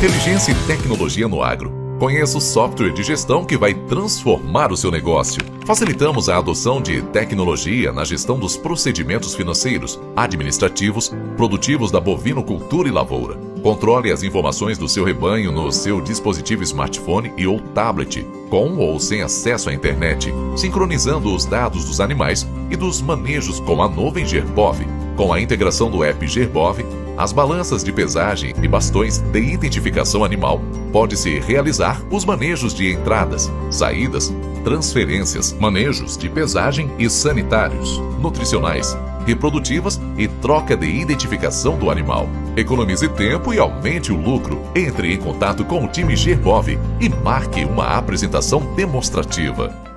Inteligência e tecnologia no agro. Conheça o software de gestão que vai transformar o seu negócio. Facilitamos a adoção de tecnologia na gestão dos procedimentos financeiros, administrativos, produtivos da bovinocultura e lavoura. Controle as informações do seu rebanho no seu dispositivo smartphone e ou tablet, com ou sem acesso à internet, sincronizando os dados dos animais e dos manejos com a nuvem Gerbov. Com a integração do app Gerbov, as balanças de pesagem e bastões de identificação animal, pode-se realizar os manejos de entradas, saídas, transferências, manejos de pesagem e sanitários, nutricionais, reprodutivas e troca de identificação do animal. Economize tempo e aumente o lucro. Entre em contato com o time Gerbov e marque uma apresentação demonstrativa.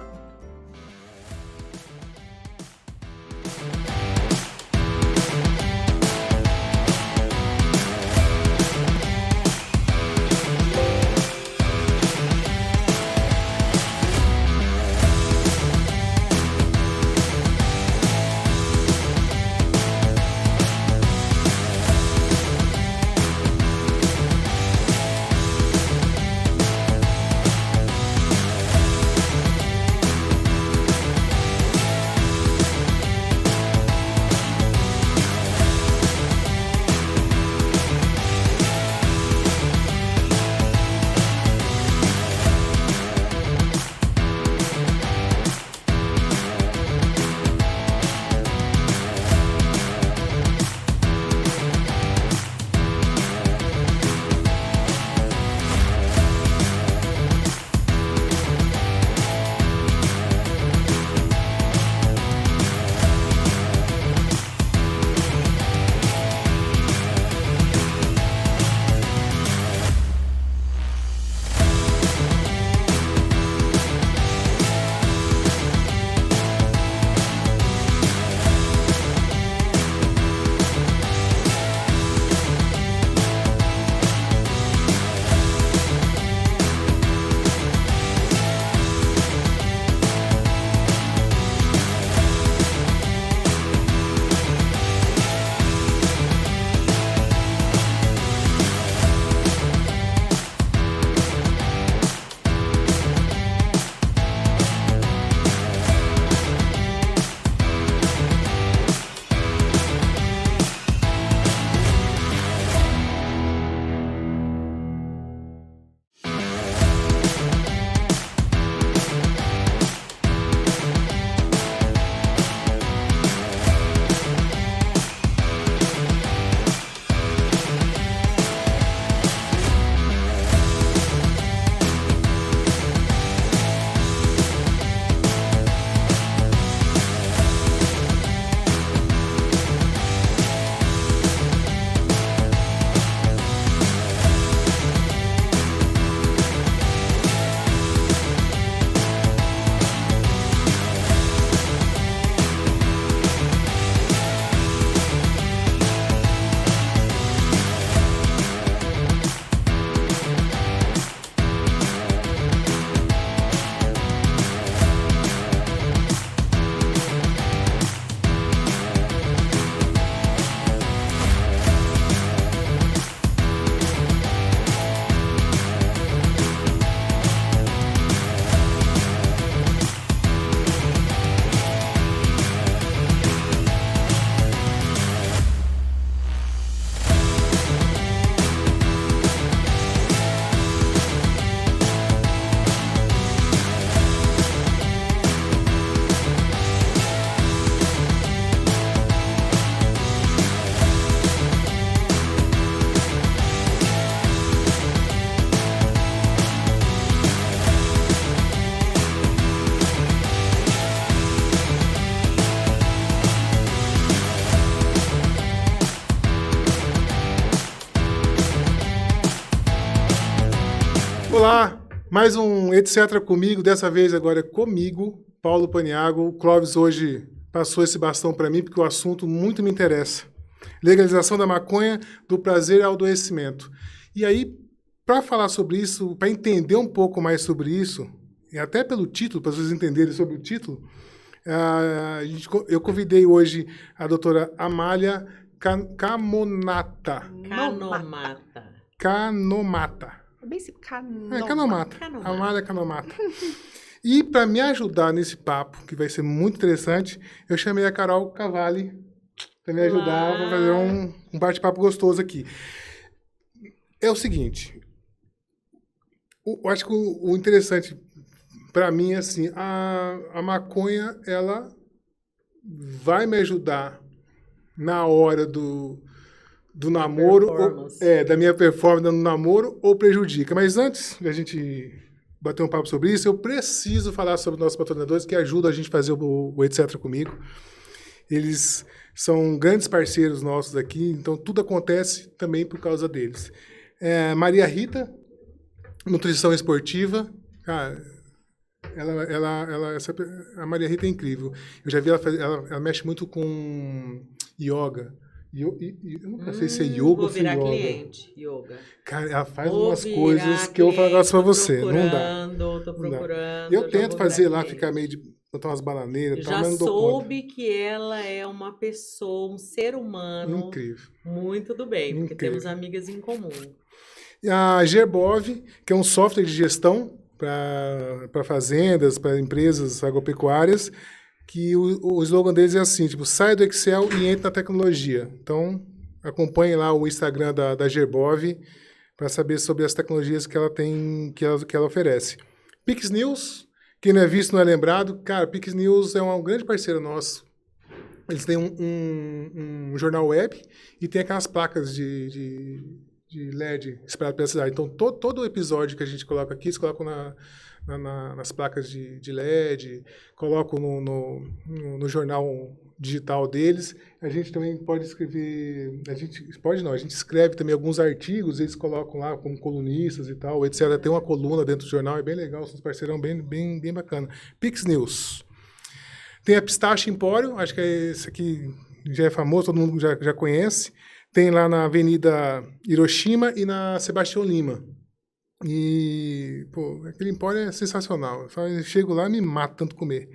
Olá, mais um Etc. comigo, dessa vez agora é comigo, Paulo Paniagua. O Clóvis hoje passou esse bastão para mim porque o assunto muito me interessa. Legalização da maconha, do prazer ao adoecimento. E aí, para falar sobre isso, para entender um pouco mais sobre isso, e até pelo título, para vocês entenderem sobre o título, eu convidei hoje a doutora Amália Canomata. Canomata. É bem esse Canomata. Amália Canomata. E para me ajudar nesse papo, que vai ser muito interessante, eu chamei a Carol Cavalli para me ajudar, para fazer um bate-papo gostoso aqui. É o seguinte, eu acho que o interessante para mim é assim, a maconha, ela vai me ajudar na hora do namoro, da minha performance no namoro, ou prejudica. Mas antes da gente bater um papo sobre isso, eu preciso falar sobre nossos patrocinadores que ajudam a gente a fazer o Etc. Comigo. Eles são grandes parceiros nossos aqui, então tudo acontece também por causa deles. Maria Rita, nutrição esportiva. A Maria Rita é incrível. Eu já vi ela mexe muito com yoga. Eu nunca sei se é yoga ou se é yoga. Vou virar cliente, yoga. Cara, ela faz umas coisas que eu vou falar um negócio pra você. Não dá. Tô procurando. Eu tento fazer lá, ficar meio de botar umas bananeiras. Já soube que ela é uma pessoa, um ser humano. Incrível. Muito do bem, porque temos amigas em comum. E a Gerbov, que é um software de gestão para fazendas, para empresas agropecuárias, que o slogan deles é assim, tipo, sai do Excel e entra na tecnologia. Então, acompanhe lá o Instagram da Gerbov para saber sobre as tecnologias que ela tem, que ela oferece. Pix News, quem não é visto não é lembrado. Cara, Pix News é um grande parceiro nosso. Eles têm um jornal web e tem aquelas placas de LED espalhadas pela cidade. Então, todo episódio que a gente coloca aqui, eles colocam nas placas de LED, colocam no jornal digital deles. A gente também pode escrever... A gente escreve também alguns artigos, eles colocam lá como colunistas e tal, etc. Tem uma coluna dentro do jornal, é bem legal, são parceirão bem bacana. Pix News. Tem a Pistache Empório, acho que esse aqui já é famoso, todo mundo já conhece. Tem lá na Avenida Hiroshima e na Sebastião Lima. E, pô, aquele empório é sensacional. Eu chego lá e me mato tanto comer.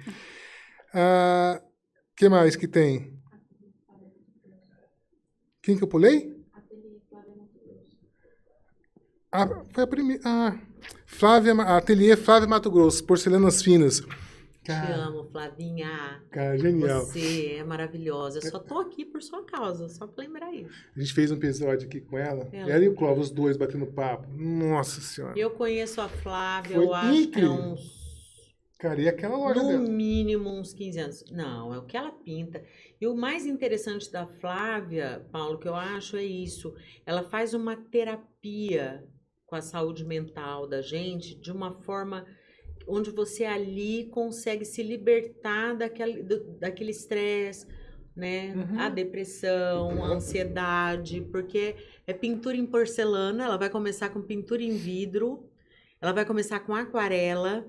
Que mais que tem? Quem que eu pulei? Foi a primeira. Ateliê Flávia Mato Grosso, porcelanas finas. Te amo, Flavinha. Cara, genial. Você é maravilhosa. Eu só tô aqui por sua causa, só pra lembrar isso. A gente fez um episódio aqui com ela. Ela e o Clóvis, os dois batendo papo. Nossa Senhora. Eu conheço a Flávia, Foi eu acho incrível. que é uns... Cara, e aquela loja dela? No mínimo uns 15 anos. Não, é o que ela pinta. E o mais interessante da Flávia, Paulo, que eu acho é isso. Ela faz uma terapia com a saúde mental da gente de uma forma... onde você ali consegue se libertar daquele estresse, né? Uhum. A depressão, a ansiedade, porque é pintura em porcelana, ela vai começar com pintura em vidro, ela vai começar com aquarela,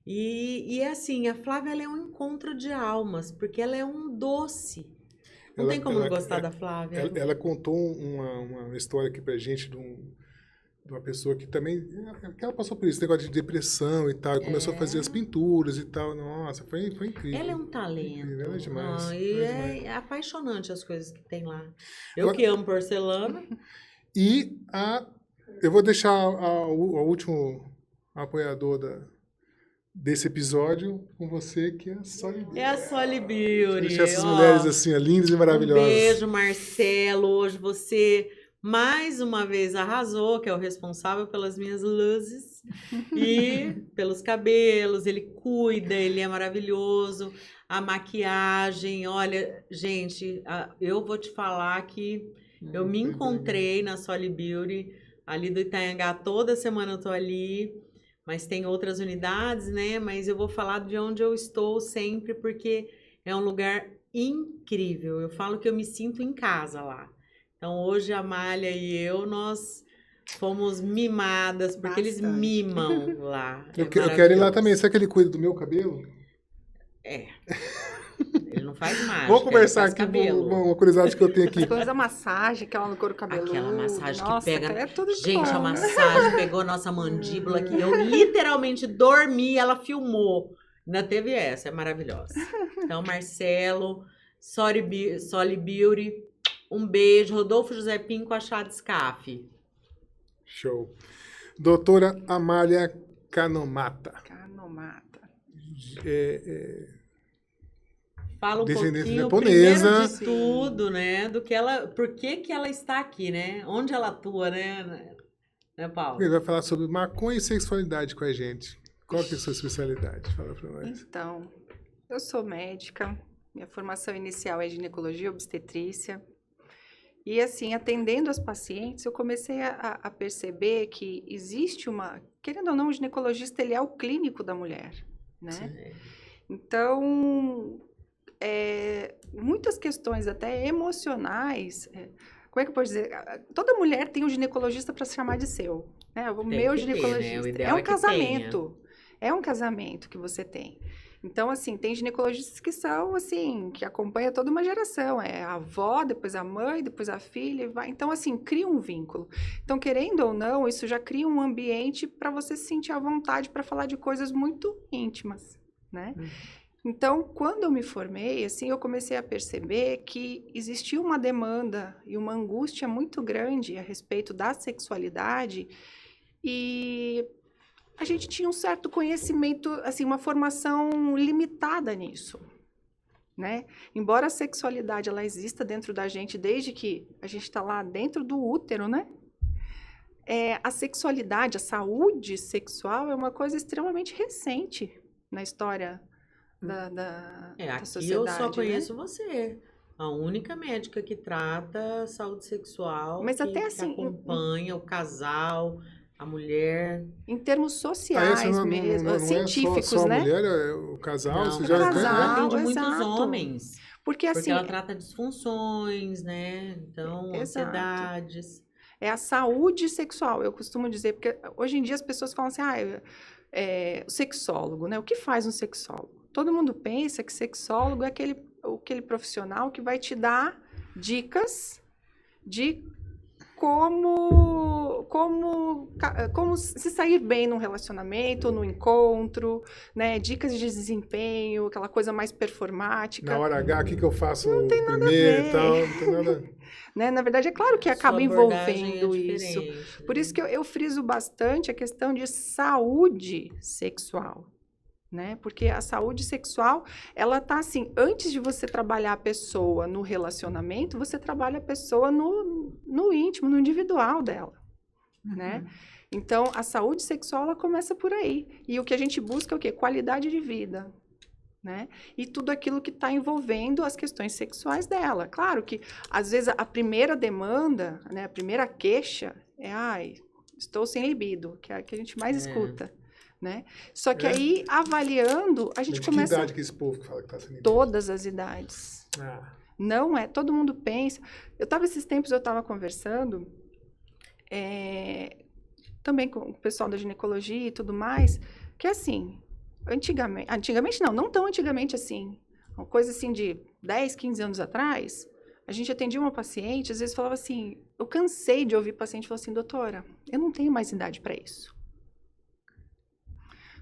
e é assim, a Flávia ela é um encontro de almas, porque ela é um doce. Não tem como não gostar da Flávia. Ela contou uma história aqui pra gente de uma pessoa que também, que ela passou por isso, negócio de depressão e tal, e começou a fazer as pinturas e tal. Nossa, foi incrível. Ela é um talento. Ela é demais. É apaixonante as coisas que tem lá. Eu que amo porcelana. E eu vou deixar o último apoiador desse episódio com você, que é a Soli Beauty. É a Soli Beauty. Deixar essas mulheres assim, lindas e maravilhosas. Um beijo, Marcelo. Hoje você... mais uma vez arrasou, que é o responsável pelas minhas luzes e pelos cabelos. Ele cuida, ele é maravilhoso. A maquiagem, olha, gente, eu vou te falar que eu me encontrei na Soli Beauty, ali do Itanhangá, toda semana eu tô ali, mas tem outras unidades, né? Mas eu vou falar de onde eu estou sempre, porque é um lugar incrível. Eu falo que eu me sinto em casa lá. Então, hoje a Amália e eu, nós fomos mimadas, porque eles mimam lá. Eu quero ir lá também. Será que ele cuida do meu cabelo? É. Ele não faz mágica. Vamos conversar aqui, uma curiosidade que eu tenho aqui. Depois da massagem, aquela no couro cabeludo. Aquela massagem nossa, que pega... É tudo gente, a massagem pegou nossa mandíbula aqui. Eu literalmente dormi, ela filmou. Ainda teve essa, é maravilhosa. Então, Marcelo, Soli Beauty... Um beijo, Rodolfo José Pinco, Achado Scaf. Show. Doutora Amália Canomata. Canomata. Fala um Descendência pouquinho, japonesa. primeiro de tudo, né? Do que ela, por que ela está aqui, né? Onde ela atua, né, Paulo? Ele vai falar sobre maconha e sexualidade com a gente. Qual que é a sua especialidade? Fala pra nós. Então, eu sou médica, minha formação inicial é ginecologia e obstetrícia. E assim, atendendo as pacientes, eu comecei a perceber que existe querendo ou não, o ginecologista, ele é o clínico da mulher, né? Sim. Então, muitas questões até emocionais, como é que eu posso dizer? Toda mulher tem um ginecologista para se chamar de seu, né? O meu que ter, né? ginecologista. O ideal É um é que casamento. É um casamento que você tem. Então, assim, tem ginecologistas que são, assim, que acompanham toda uma geração. É a avó, depois a mãe, depois a filha. Então, assim, cria um vínculo. Então, querendo ou não, isso já cria um ambiente para você se sentir à vontade para falar de coisas muito íntimas, né? Então, quando eu me formei, assim, eu comecei a perceber que existia uma demanda e uma angústia muito grande a respeito da sexualidade e a gente tinha um certo conhecimento, assim, uma formação limitada nisso, né? Embora a sexualidade, ela exista dentro da gente desde que a gente está lá dentro do útero, né? A sexualidade, a saúde sexual é uma coisa extremamente recente na história da Aqui sociedade, eu só né? conheço você. A única médica que trata saúde sexual, Mas até que assim, acompanha o casal, a mulher. em termos Essa sociais mesmo, não científicos, é só a né? mulher, é o casal. Não, Você o já casal casal, atende muitos exato. homens. Porque assim, ela trata disfunções, né? Então, exato. ansiedades. É a saúde sexual, eu costumo dizer, porque hoje em dia as pessoas falam assim, o sexólogo, né? O que faz um sexólogo? Todo mundo pensa que sexólogo é aquele profissional que vai te dar dicas de como se sair bem num relacionamento, no encontro, né? Dicas de desempenho, aquela coisa mais performática. Na hora H, o que eu faço primeiro ver. e tal, não tem nada. Né? Na verdade, é claro que acaba Sua abordagem envolvendo é isso. diferente, Por né? isso que eu friso bastante a questão de saúde sexual, né? Porque a saúde sexual, ela tá assim, antes de você trabalhar a pessoa no relacionamento, você trabalha a pessoa no íntimo, no individual dela, né? Então, a saúde sexual, ela começa por aí. E o que a gente busca é o quê? Qualidade de vida, né? E tudo aquilo que está envolvendo as questões sexuais dela. Claro que, às vezes, a primeira demanda, né, a primeira queixa é, estou sem libido, que é a que a gente mais escuta, né? Só que aí, avaliando, a gente De começa... que idade que esse povo que fala que está sem libido? Todas as idades. Não é, todo mundo pensa... Esses tempos eu estava conversando, também com o pessoal da ginecologia e tudo mais, que assim... Antigamente não tão antigamente assim, uma coisa assim de 10, 15 anos atrás, a gente atendia uma paciente, às vezes falava assim, eu cansei de ouvir paciente falar assim, doutora, eu não tenho mais idade para isso.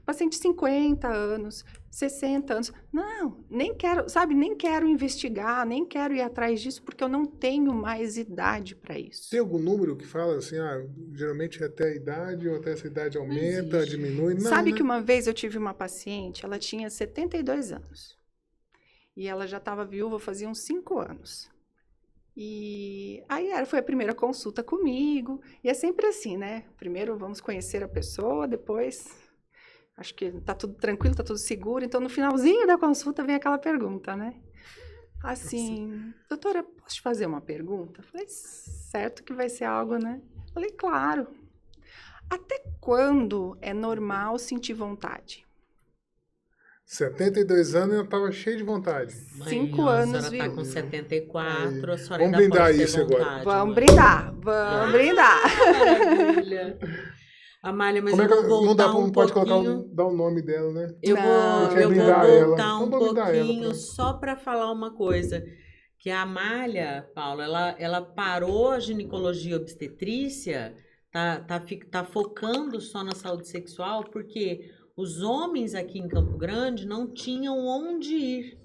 Paciente de 50 anos, 60 anos, não, nem quero investigar, nem quero ir atrás disso, porque eu não tenho mais idade para isso. Tem algum número que fala assim, geralmente até a idade, ou até essa idade aumenta, diminui? Não, Sabe né? que uma vez eu tive uma paciente, ela tinha 72 anos, e ela já estava viúva fazia uns 5 anos. E aí foi a primeira consulta comigo, e é sempre assim, né? Primeiro vamos conhecer a pessoa, depois... Acho que tá tudo tranquilo, tá tudo seguro. Então, no finalzinho da consulta, vem aquela pergunta, né? Assim, doutora, posso te fazer uma pergunta? Falei, certo que vai ser algo, né? Falei, claro. Até quando é normal sentir vontade? 72 anos eu estava cheio de vontade. 5 anos, A senhora tá com 74, a senhora Vamos ainda brindar pode ter isso agora. vontade, Vamos mãe. brindar, vamos brindar. Maravilha. Amália, mas Como é eu que vou não dá voltar não um pode colocar pouquinho... dar o nome dela, né? Eu Não. vou, Quer eu vou brindar ela. voltar Então um vamos brindar ela, pouquinho pronto. só para falar uma coisa. Que a Amália, Paulo, ela parou a ginecologia e obstetrícia, tá focando só na saúde sexual, porque os homens aqui em Campo Grande não tinham onde ir.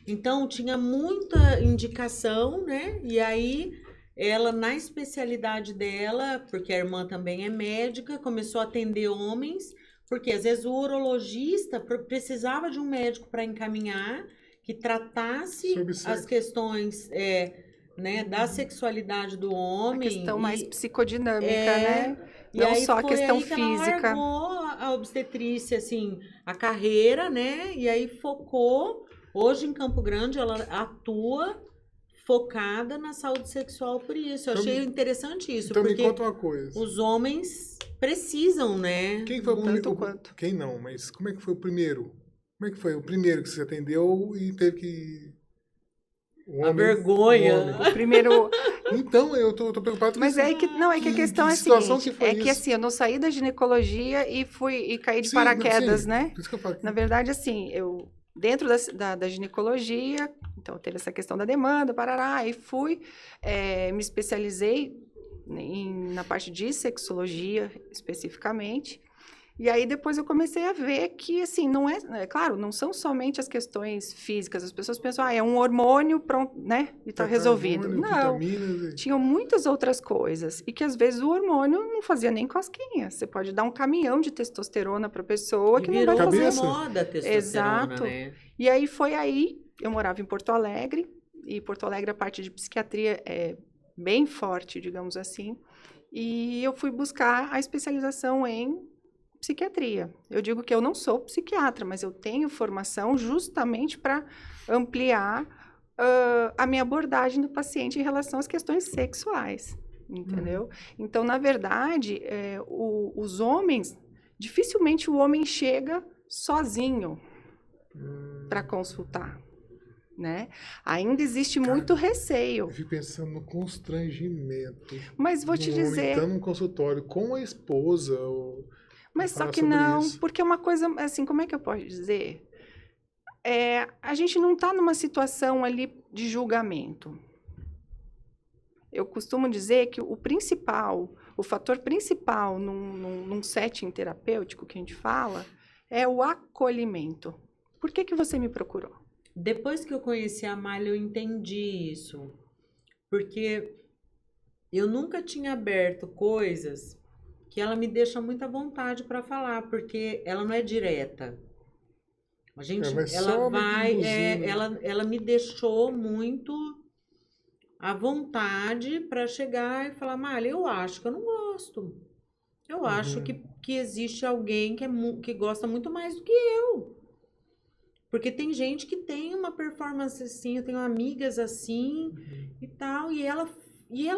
Então, tinha muita indicação, né? E aí, ela, na especialidade dela, porque a irmã também é médica, começou a atender homens, porque às vezes o urologista precisava de um médico para encaminhar, que tratasse Sobre as sexo. questões né, da sexualidade do A homem. questão mais psicodinâmica, É, né? E Não aí só a foi questão aí que ela física. largou a obstetrícia, assim, a carreira, né? E aí focou. Hoje em Campo Grande ela atua focada na saúde sexual por isso. Eu Então achei interessante isso, Então me porque conta uma coisa. os homens precisam, né? Quem foi o Tanto primeiro? quanto. Quem não, mas como é que foi o primeiro? Como é que foi o primeiro que você atendeu e teve que... O A vergonha. o homem. Primeiro, Então, eu tô preocupado com mas isso. é que não, é que a questão é a situação seguinte, que foi é que isso? assim, eu não saí da ginecologia e caí de Sim, paraquedas, sim, né? Por isso que eu falo. Na verdade, assim, eu dentro da ginecologia, então teve essa questão da demanda, parará, e me especializei na parte de sexologia especificamente. E aí depois eu comecei a ver que, assim, não é claro, não são somente as questões físicas. As pessoas pensam, é um hormônio, pronto, né? E tá resolvido. Hormônio, Não, vitaminas. tinham muitas outras coisas. E que às vezes o hormônio não fazia nem cosquinha. Você pode dar um caminhão de testosterona para pessoa que não vai virou fazer. Cabeça. moda a testosterona, Exato. né? E aí foi aí, eu morava em Porto Alegre, e Porto Alegre a parte de psiquiatria é bem forte, digamos assim, e eu fui buscar a especialização em psiquiatria. Eu digo que eu não sou psiquiatra, mas eu tenho formação justamente para ampliar a minha abordagem do paciente em relação às questões sexuais, entendeu? Então, na verdade, os homens, dificilmente o homem chega sozinho para consultar, né? Ainda existe muito receio. Eu fico pensando no constrangimento. Mas vou te dizer, Estando num consultório com a esposa. mas só falar que sobre não, isso. porque é uma coisa, assim, como é que eu posso dizer? A gente não está numa situação ali de julgamento. Eu costumo dizer que o fator principal num setting terapêutico que a gente fala, é o acolhimento. Por que você me procurou? Depois que eu conheci a Malha, eu entendi isso. Porque eu nunca tinha aberto coisas que ela me deixa muita vontade para falar, porque ela não é direta. A gente, ela vai, ela me deixou muito à vontade para chegar e falar, Malha, eu acho que eu não gosto. Eu acho que existe alguém que gosta muito mais do que eu. Porque tem gente que tem uma performance assim, eu tenho amigas assim e tal, e ela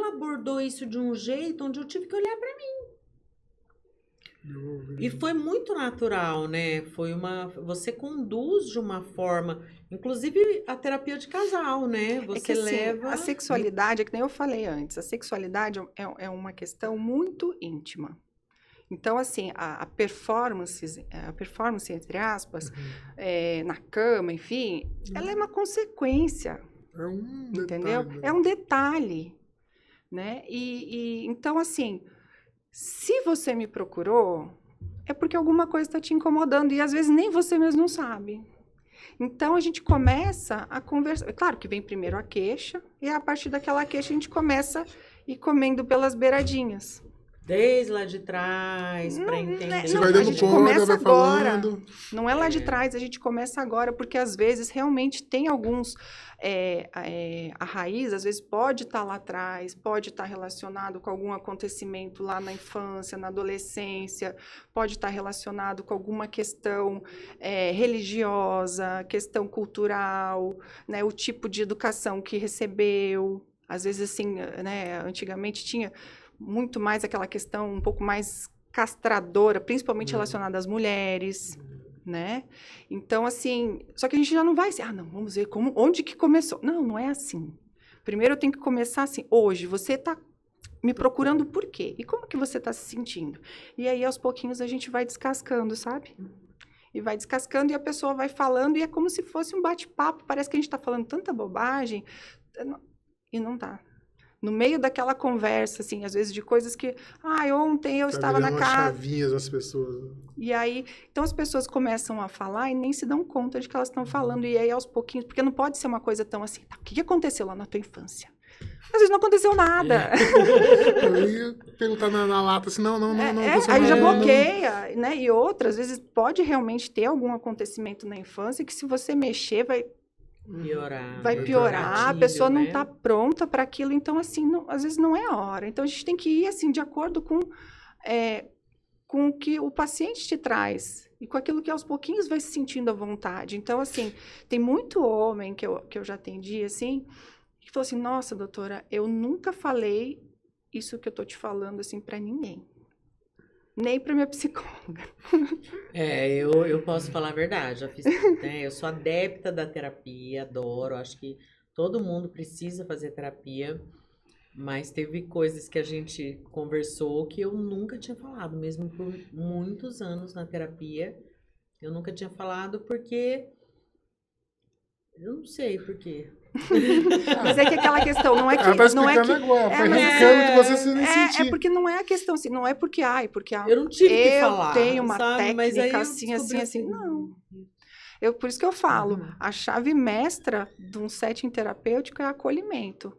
abordou isso de um jeito onde eu tive que olhar para mim. E foi muito natural, né? Você conduz de uma forma, inclusive a terapia de casal, né? Você leva... A sexualidade, é que nem eu falei antes, a sexualidade é uma questão muito íntima. Então, assim, a performance, entre aspas, na cama, enfim, ela é uma consequência. Entendeu? Detalhe. É um detalhe, né? Então, assim, se você me procurou, é porque alguma coisa está te incomodando e às vezes nem você mesmo não sabe. Então, a gente começa a conversar. Claro que vem primeiro a queixa e a partir daquela queixa a gente começa a ir comendo pelas beiradinhas. Desde lá de trás, para entender. Você vai dando a gente corda, começa vai agora. falando. Não é lá de trás, a gente começa agora, porque às vezes realmente tem alguns... a raiz, às vezes, pode estar lá atrás, pode estar relacionado com algum acontecimento lá na infância, na adolescência, pode estar relacionado com alguma questão religiosa, questão cultural, né, o tipo de educação que recebeu. Às vezes, assim, né, antigamente tinha muito mais aquela questão um pouco mais castradora, principalmente relacionada às mulheres, né? Então, assim, só que a gente já não vai assim, não, vamos ver onde que começou. Não é assim. Primeiro eu tenho que começar assim, hoje, você está me procurando por quê? E como que você está se sentindo? E aí, aos pouquinhos, a gente vai descascando, sabe? E vai descascando e a pessoa vai falando e é como se fosse um bate-papo, parece que a gente está falando tanta bobagem e não tá. No meio daquela conversa, assim, às vezes de coisas que... ontem eu estava na casa... chavinhas as pessoas. E aí, então as pessoas começam a falar e nem se dão conta de que elas estão falando. E aí, aos pouquinhos... Porque não pode ser uma coisa tão assim... o que aconteceu lá na tua infância? Às vezes não aconteceu nada. Eu ia perguntar na lata assim, não, Aí já bloqueia, né? E outras vezes pode realmente ter algum acontecimento na infância que se você mexer vai piorar, a pessoa não está pronta para aquilo, então assim, às vezes não é a hora. Então a gente tem que ir assim de acordo com o que o paciente te traz e com aquilo que aos pouquinhos vai se sentindo à vontade. Então assim, tem muito homem que eu já atendi assim, que falou assim, nossa, doutora, eu nunca falei isso que eu tô te falando assim para ninguém. Nem para minha psicóloga. Eu posso falar a verdade. Eu sou adepta da terapia, adoro. Acho que todo mundo precisa fazer terapia. Mas teve coisas que a gente conversou que eu nunca tinha falado. Mesmo por muitos anos na terapia, eu nunca tinha falado porque... Eu não sei por quê. Mas é que aquela questão, não é que... Ela tá explicando agora, foi arrancando que você se nem sentir. É porque não é a questão assim, não é porque, eu não tive que falar, eu tenho uma sabe? técnica assim, não. Por isso que eu falo, a chave mestra de um setting terapêutico é acolhimento.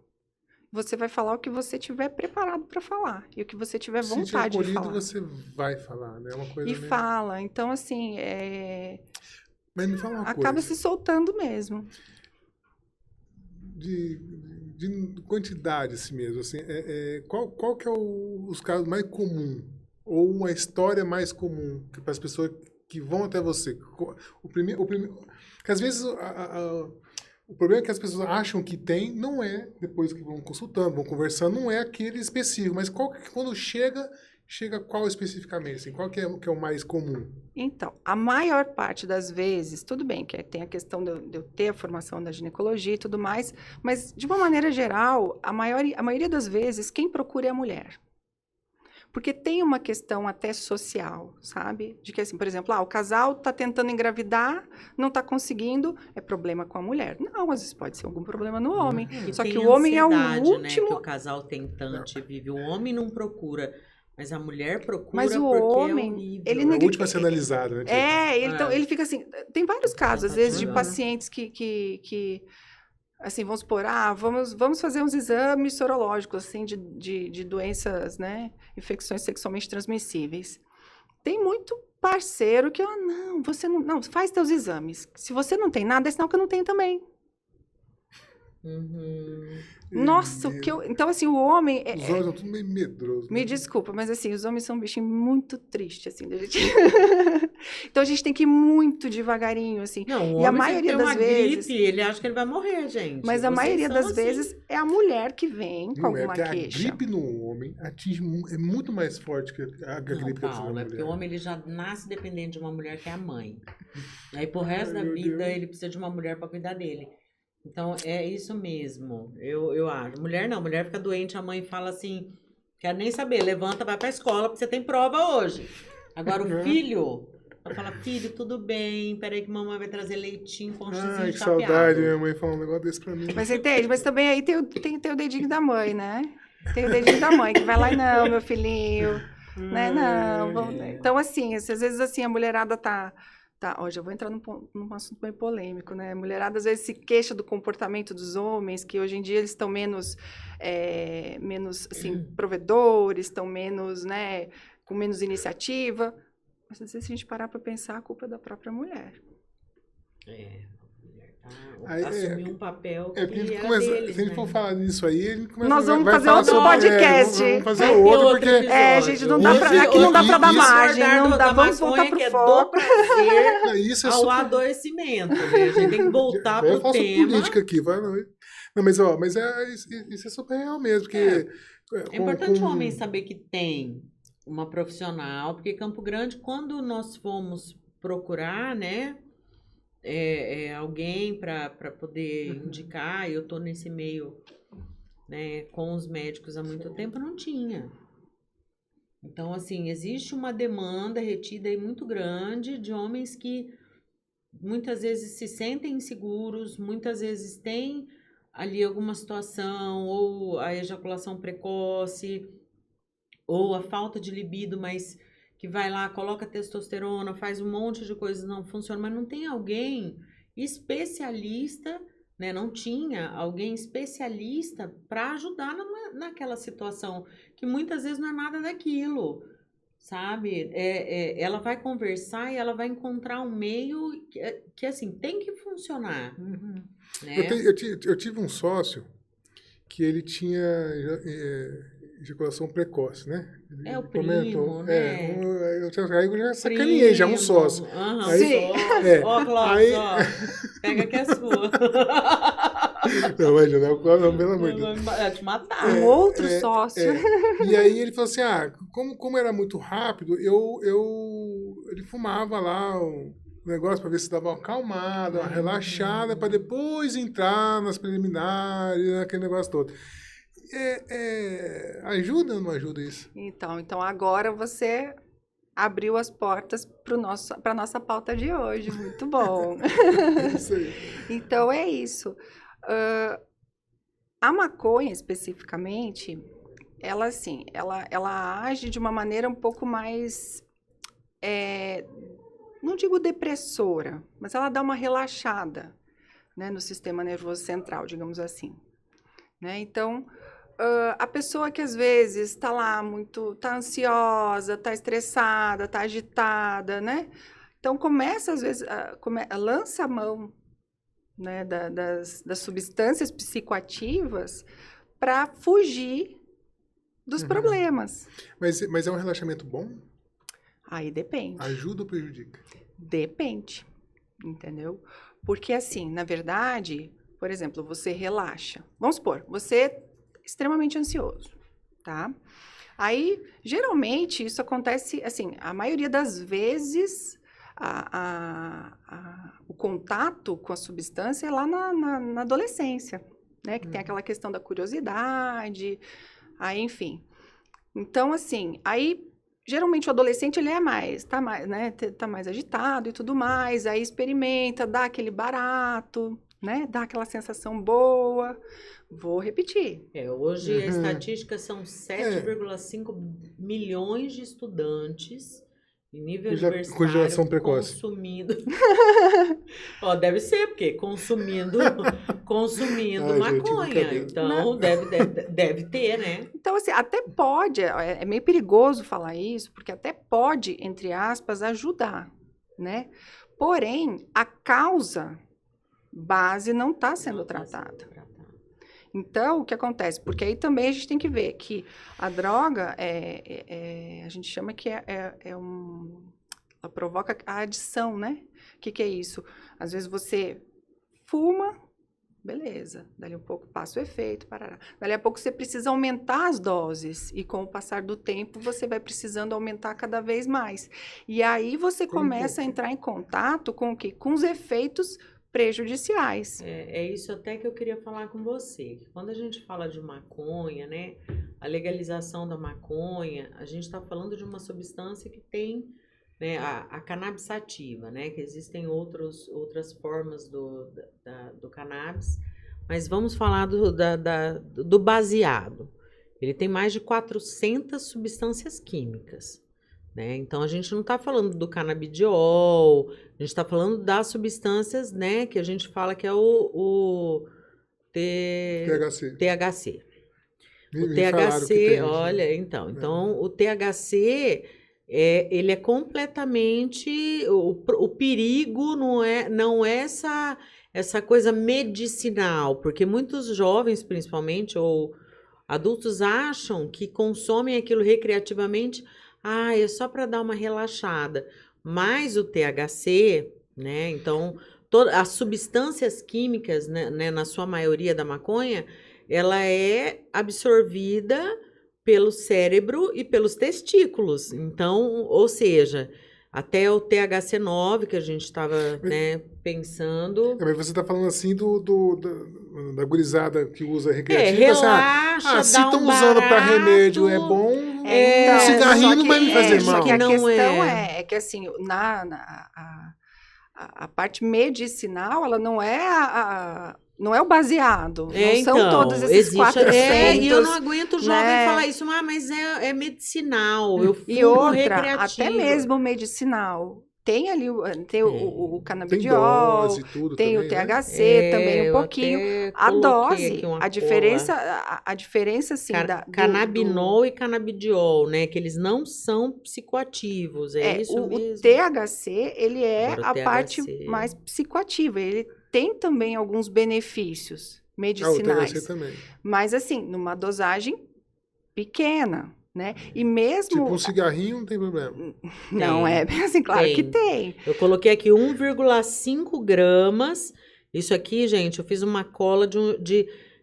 Você vai falar o que você tiver preparado para falar e o que você tiver vontade de falar. você vai falar, né? É uma coisa mesmo. Fala, então assim, Mas me fala uma acaba coisa. se soltando mesmo. De quantidade assim mesmo, assim, qual que é os casos mais comum ou uma história mais comum para as pessoas que vão até você? O primeiro, que às vezes o problema é que as pessoas acham que tem, não é, depois que vão consultando, vão conversando, não é aquele específico, mas quando chega qual especificamente, assim, qual que é o mais comum? Então, a maior parte das vezes, tudo bem que tem a questão de eu ter a formação da ginecologia e tudo mais, mas de uma maneira geral, a maioria das vezes, quem procura é a mulher. Porque tem uma questão até social, sabe? De que, assim, por exemplo, o casal está tentando engravidar, não está conseguindo, é problema com a mulher. Não, às vezes pode ser algum problema no homem. Só que o homem é o último... Né, que o casal tentante vive. O homem não procura... Mas a mulher procura mas o porque homem, é horrível. Ele é o último a ser analisado, né? Então, ele fica assim... Tem vários casos, às vezes, de pacientes que assim, vamos supor, vamos fazer uns exames sorológicos, assim, de doenças, né? Infecções sexualmente transmissíveis. Tem muito parceiro que, você não, faz teus exames. Se você não tem nada, é sinal que eu não tenho também. Nossa, então assim, o homem... Os homens são tudo meio medrosos. Me desculpa, mas assim, os homens são um bichinho muito triste, assim, da gente... Então a gente tem que ir muito devagarinho, assim. Não, o e a homem maioria tem das uma vezes... gripe, ele acha que ele vai morrer, gente. Mas a maioria das assim. vezes é a mulher que vem com alguma queixa. A gripe no homem é muito mais forte que a gripe da mulher. Porque o homem ele já nasce dependendo de uma mulher que é a mãe. Aí pro resto da vida ele precisa de uma mulher para cuidar dele. Então, é isso mesmo, eu acho. Mulher fica doente, a mãe fala assim, quero nem saber, levanta, vai pra escola, porque você tem prova hoje. Agora, o filho, ela fala, filho, tudo bem, peraí que mamãe vai trazer leitinho com xizinho que chapeado. saudade, minha mãe falar um negócio desse pra mim. Mas entende? Mas também aí tem o dedinho da mãe, né? Tem o dedinho da mãe, que vai lá e não, meu filhinho, né? Não, então assim, às vezes assim, a mulherada tá, já vou entrar num assunto bem polêmico, né? A mulherada às vezes se queixa do comportamento dos homens, que hoje em dia eles estão menos assim, provedores, estão menos, né, com menos iniciativa. Mas às vezes se a gente parar para pensar, a culpa é da própria mulher. Assumir um papel que deles, se a gente for né? falar nisso aí, ele começa Nós vamos fazer outro podcast. Vamos fazer outro, porque... gente, não dá pra, aqui não dá para dar margem, não dá, vamos voltar pro foco. Isso ao adoecimento, né? A gente tem que voltar pro tema. Eu faço política aqui, vai não. Não, mas isso é super real mesmo, porque... É importante o homem saber que tem uma profissional, porque Campo Grande, quando nós fomos procurar, né, alguém para poder indicar, eu tô nesse meio, né, com os médicos há muito tempo, não tinha. Então, assim, existe uma demanda retida aí muito grande de homens que muitas vezes se sentem inseguros, muitas vezes têm ali alguma situação, ou a ejaculação precoce, ou a falta de libido, mas que vai lá, coloca testosterona, faz um monte de coisas, não funciona, mas não tem alguém especialista né? Não tinha alguém especialista para ajudar naquela situação, que muitas vezes não é nada daquilo, sabe? Ela vai conversar e ela vai encontrar um meio que assim, tem que funcionar, né? Eu tive um sócio que ele tinha ejaculação precoce, né? Ele É o primo, né? Eu já sacaneei, já um sócio. Sim. Ó, Clóvis, ó, pega que é sua. Não, mas não é o Clóvis, não, pelo amor de Deus. Vai te matar. Um outro sócio. E aí ele falou assim, como era muito rápido, ele fumava lá um negócio para ver se dava uma acalmada, uma relaxada, para depois entrar nas preliminares, naquele negócio todo. Ajuda ou não ajuda isso? Então agora você abriu as portas para a nossa pauta de hoje. Muito bom. Isso aí. Então é isso. A maconha, especificamente, ela age de uma maneira um pouco mais, não digo depressora, mas ela dá uma relaxada, né, no sistema nervoso central, digamos assim. Né? Então, a pessoa que às vezes está lá tá ansiosa, está estressada, está agitada, né? Então começa às vezes, lança a mão, né, das substâncias psicoativas para fugir dos problemas. Mas é um relaxamento bom? Aí depende. Ajuda ou prejudica? Depende, entendeu? Porque assim, na verdade, por exemplo, você relaxa. Vamos supor, você é extremamente ansioso, tá? Aí, geralmente, isso acontece, assim, a maioria das vezes, o contato com a substância é lá na adolescência, né? Que tem aquela questão da curiosidade, aí, enfim. Então, assim, aí, geralmente o adolescente, ele tá mais agitado e tudo mais, aí experimenta, dá aquele barato, né? Dá aquela sensação boa. Vou repetir. Hoje a estatística são 7,5 milhões de estudantes em nível universitário com geração precoce. Consumindo. Deve ser, porque consumindo maconha. Gente, então, deve ter, né? Então, assim, até pode, é meio perigoso falar isso, porque até pode, entre aspas, ajudar, né? Porém, a causa base não está sendo tratada. Então, o que acontece? Porque aí também a gente tem que ver que a droga, a gente chama que ela provoca a adição, né? O que é isso? Às vezes você fuma, beleza, dali um pouco passa o efeito, parará. Dali a pouco você precisa aumentar as doses e com o passar do tempo você vai precisando aumentar cada vez mais. E aí você começa a entrar em contato com o quê? Com os efeitos prejudiciais. É isso até que eu queria falar com você. Quando a gente fala de maconha, né, a legalização da maconha, a gente está falando de uma substância que tem, né, a cannabis sativa, né, que existem outras formas do cannabis, mas vamos falar do baseado. Ele tem mais de 400 substâncias químicas. Né? Então, a gente não está falando do canabidiol, a gente está falando das substâncias, né, que a gente fala que é o THC. O THC, olha, então o THC, ele é completamente, o perigo não é essa coisa medicinal, porque muitos jovens, principalmente, ou adultos, acham que consomem aquilo recreativamente, é só para dar uma relaxada. Mas o THC, né? Então, as substâncias químicas, né, na sua maioria da maconha, ela é absorvida pelo cérebro e pelos testículos. Então, ou seja, até o THC9 que a gente estava, né, pensando. Mas você está falando assim da gurizada que usa recreativo. Relaxa, se estão usando para remédio, é bom. Um cigarrinho não vai me fazer mal. Só que a questão é que assim, a parte medicinal, ela não é não é o baseado. Não são todos esses 400. E eu não aguento o jovem falar isso, mas é medicinal. Eu fumo e outra, recreativo. até mesmo medicinal tem ali tem o Tem canabidiol, dose, tudo tem também, o THC também um eu pouquinho. até A coloquei dose, aqui uma a diferença assim, Canabinol e canabidiol, né? Que eles não são psicoativos, é isso o mesmo? THC, ele é Agora o a parte THC. mais psicoativa. Ele tem também alguns benefícios Ah, o medicinais. THC também. Mas assim, numa dosagem pequena, né? E Tipo mesmo... um cigarrinho, não tem problema. Não Tem, é bem assim, claro que tem. Eu coloquei aqui 1,5 gramas. Isso aqui, gente, eu fiz uma cola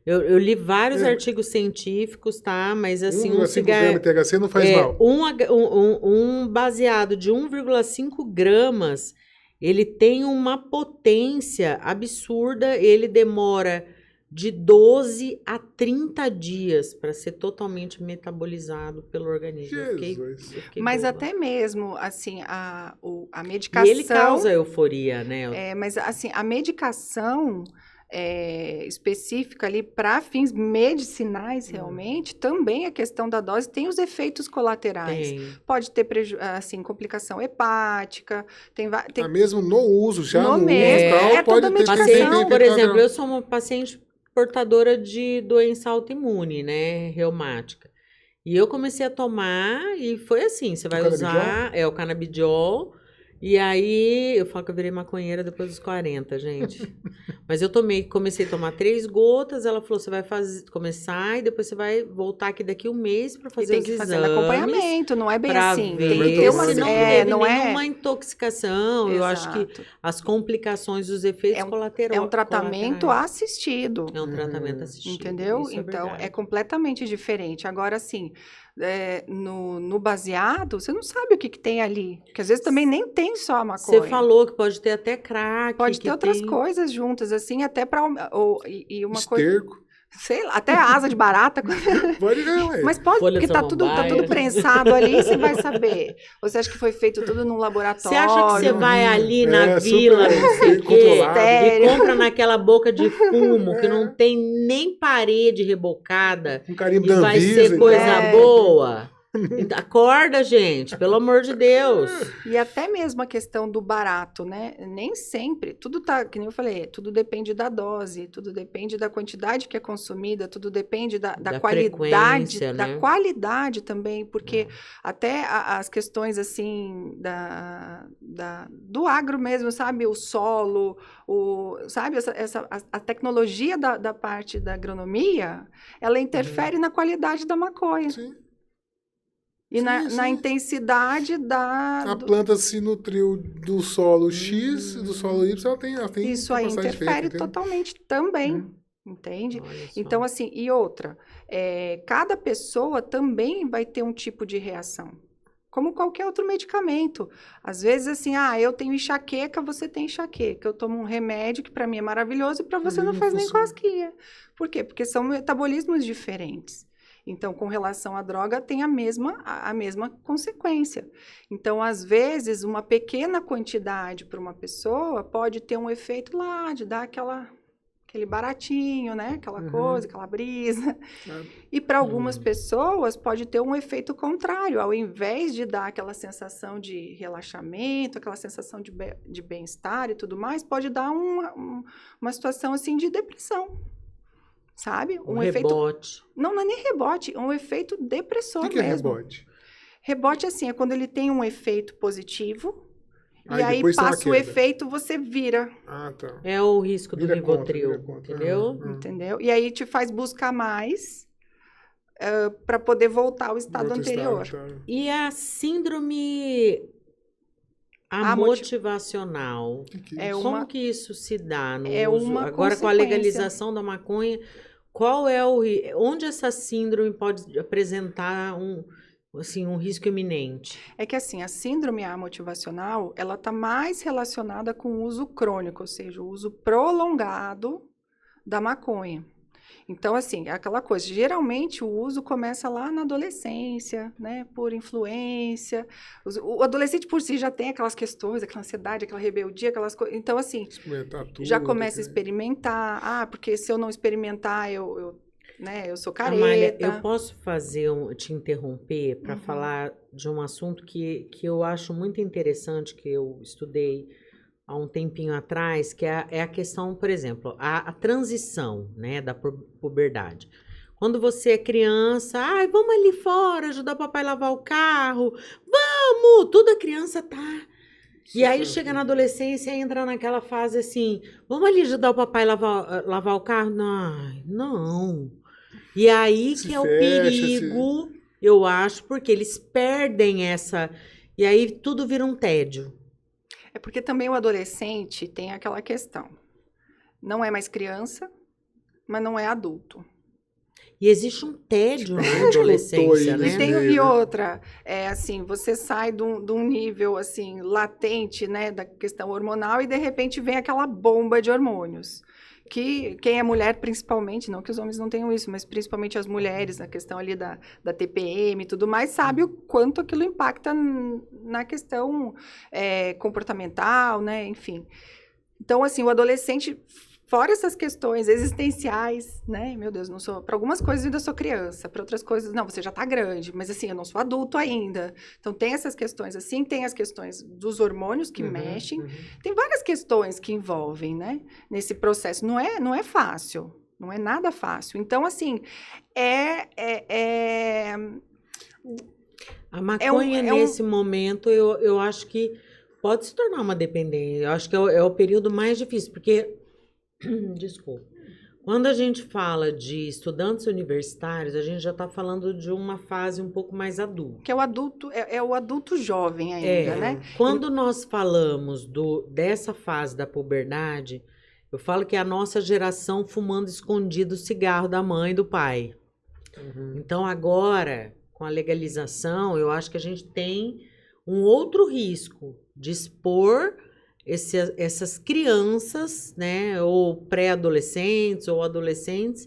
eu li vários artigos científicos, tá? Mas assim, 1,5 gramas de THC não faz mal. Um baseado de 1,5 gramas, ele tem uma potência absurda, ele demora de 12 a 30 dias para ser totalmente metabolizado pelo organismo. Jesus. Eu fiquei Mas boba. até mesmo, assim, a medicação... E ele causa euforia, né? Mas, assim, a medicação específica ali para fins medicinais, realmente, também a questão da dose tem os efeitos colaterais. Tem. Pode ter, assim, complicação hepática, tem Mesmo no uso, já No no mesmo, uso, tal, é pode toda ter medicação. Paciente, efeito por exemplo, colateral. eu sou uma paciente portadora de doença autoimune, né? Reumática. E eu comecei a tomar e foi assim, você vai usar o canabidiol. E aí, eu falo que eu virei maconheira depois dos 40, gente. Mas eu comecei a tomar 3 gotas, ela falou, você vai começar e depois você vai voltar aqui daqui um mês para fazer tem os que fazer exames. acompanhamento, não é bem assim. Ver Tem que ter uma... se não é, teve não nenhuma intoxicação. Eu acho que Exato. as complicações, os efeitos colaterais. É um tratamento assistido. É um tratamento assistido. Entendeu? Isso Então, verdade. é completamente diferente. Agora, assim, no baseado, você não sabe o que tem ali. Porque às vezes também nem tem só a maconha. Você falou que pode ter até crack. Pode ter outras coisas juntas, assim, até para... E uma coisa... Esterco. Sei lá, até asa de barata. Pode ver, ué. Mas pode, Folha porque de tá tudo samambaia. prensado ali, você vai saber. Ou você acha que foi feito tudo num laboratório? Você acha que você vai ali na super vila, não sei o quê, controlado. e compra naquela boca de fumo que não tem nem parede rebocada Um carimbo e da vai Anvisa ser e coisa tal. boa? Acorda, gente, pelo amor de Deus. E até mesmo a questão do barato, né? Nem sempre, tudo tá, que nem eu falei, tudo depende da dose, tudo depende da quantidade que é consumida, tudo depende da qualidade, frequência, né? da qualidade também, porque até as questões, assim, do agro mesmo, sabe? O solo, sabe? A tecnologia da parte da agronomia, ela interfere na qualidade da maconha. Sim. E na intensidade A planta se nutriu do solo X, do solo Y, ela tem isso aí capacidade interfere diferente, totalmente também, entende? Olha só. Então, assim, e outra, cada pessoa também vai ter um tipo de reação, como qualquer outro medicamento. Às vezes, assim, eu tenho enxaqueca, você tem enxaqueca. Eu tomo um remédio que para mim é maravilhoso e para você não faz nem cosquinha. Por quê? Porque são metabolismos diferentes. Então, com relação à droga, tem a mesma consequência. Então, às vezes, uma pequena quantidade para uma pessoa pode ter um efeito lá, de dar aquele baratinho, né? Aquela coisa, aquela brisa. E para algumas pessoas pode ter um efeito contrário. Ao invés de dar aquela sensação de relaxamento, aquela sensação de bem-estar e tudo mais, pode dar uma situação assim de depressão. Sabe? Um rebote. Não é nem rebote, é um efeito depressor O que é mesmo. rebote? Rebote, assim, é quando ele tem um efeito positivo, Aí e aí depois tem uma passa o queda. efeito, você vira, Ah, tá. É o risco do Vira Rivotril, contra. entendeu? entendeu? E aí te faz buscar mais para poder voltar ao estado Outro anterior. estado, tá. E a síndrome motivacional? O que É isso? Como que isso se dá no é uso? uma Agora, com a consequência. legalização da maconha, onde essa síndrome pode apresentar um risco iminente? É que assim, a síndrome motivacional, ela está mais relacionada com o uso crônico, ou seja, o uso prolongado da maconha. Então, assim, é aquela coisa, geralmente o uso começa lá na adolescência, né, por influência. O adolescente por si já tem aquelas questões, aquela ansiedade, aquela rebeldia, aquelas coisas. Então, assim, Experimentar tudo, já começa a experimentar. Porque se eu não experimentar, né? Eu sou Amália, careta. eu posso te interromper para falar de um assunto que eu acho muito interessante, que eu estudei há um tempinho atrás, que é a questão, por exemplo, a transição, né, da puberdade. Quando você é criança, ai, vamos ali fora ajudar o papai a lavar o carro, vamos! Toda a criança tá. E aí chega na adolescência e entra naquela fase assim, vamos ali ajudar o papai a lavar o carro? Não. E aí que é o perigo, eu acho, porque eles perdem essa... E aí tudo vira um tédio. É porque também o adolescente tem aquela questão. Não é mais criança, mas não é adulto. E existe um tédio na adolescência, né? E outra, assim, você sai de um nível, assim, latente, né, da questão hormonal e, de repente, vem aquela bomba de hormônios. Que quem é mulher, principalmente, não que os homens não tenham isso, mas principalmente as mulheres, na questão ali da TPM e tudo mais, sabe o quanto aquilo impacta na questão comportamental, né, enfim. Então, assim, o adolescente... Fora essas questões existenciais, né? Meu Deus, não sou... Para algumas coisas eu ainda sou criança, para outras coisas, não, você já tá grande, mas assim, eu não sou adulto ainda. Então tem essas questões assim, tem as questões dos hormônios que mexem, tem várias questões que envolvem, né? Nesse processo. Não é fácil, não é nada fácil. Então, assim, A maconha, nesse momento, eu acho que pode se tornar uma dependência. Eu acho que é o período mais difícil, porque... Desculpa. Quando a gente fala de estudantes universitários, a gente já está falando de uma fase um pouco mais adulta. Que é o adulto, o adulto jovem ainda, né? Quando nós falamos dessa fase da puberdade, eu falo que é a nossa geração fumando escondido o cigarro da mãe e do pai. Então agora, com a legalização, eu acho que a gente tem um outro risco de expor essas crianças, né, ou pré-adolescentes ou adolescentes,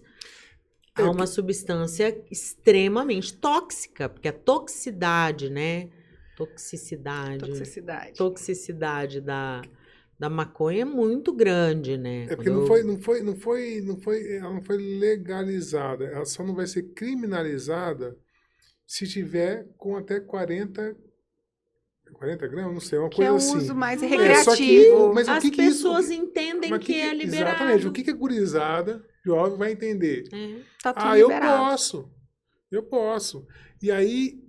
a uma substância extremamente tóxica, porque a toxicidade, né, toxicidade da maconha é muito grande, né? É porque ela não foi legalizada, ela só não vai ser criminalizada se tiver com até 40 gramas, não sei, uma coisa assim. Que é um uso mais recreativo. Mas as pessoas entendem que é liberado. Exatamente. O que a gurizada jovem vai entender? Tá tudo liberado. Eu posso. E aí,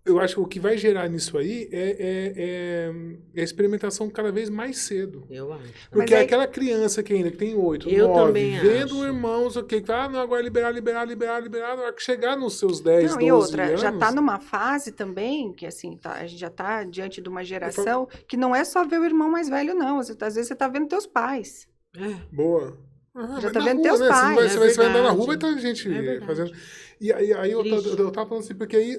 eu acho que o que vai gerar nisso aí é a experimentação cada vez mais cedo. Eu acho. Porque aquela criança que ainda tem 8, 9, vendo o irmão, que não, agora liberar, na hora que chegar nos seus 10, 12 e outra, anos... já está numa fase também, que assim, a gente já está diante de uma geração que não é só ver o irmão mais velho, não. Às vezes você está vendo teus pais. Boa. Já tá vendo teus pais. Você vai andar na rua e vai ter gente fazendo... E aí eu tava falando assim, porque aí...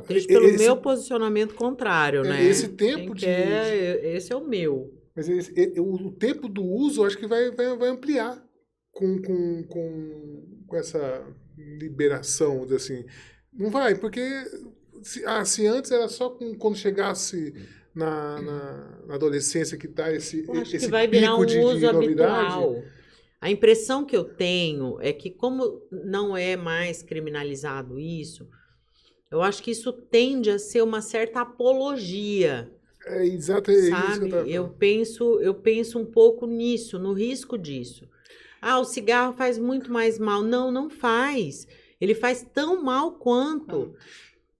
Triste pelo meu posicionamento contrário, né? Esse tempo esse é o meu. Mas o tempo do uso, eu acho que vai ampliar com essa liberação, assim. Não vai, porque se antes era só quando chegasse na adolescência que dá esse que vai virar pico um uso de novidade. habitual. A impressão que eu tenho é que, como não é mais criminalizado isso, eu acho que isso tende a ser uma certa apologia. Exato. Sabe? Eu penso um pouco nisso, no risco disso. O cigarro faz muito mais mal. Não faz. Ele faz tão mal quanto.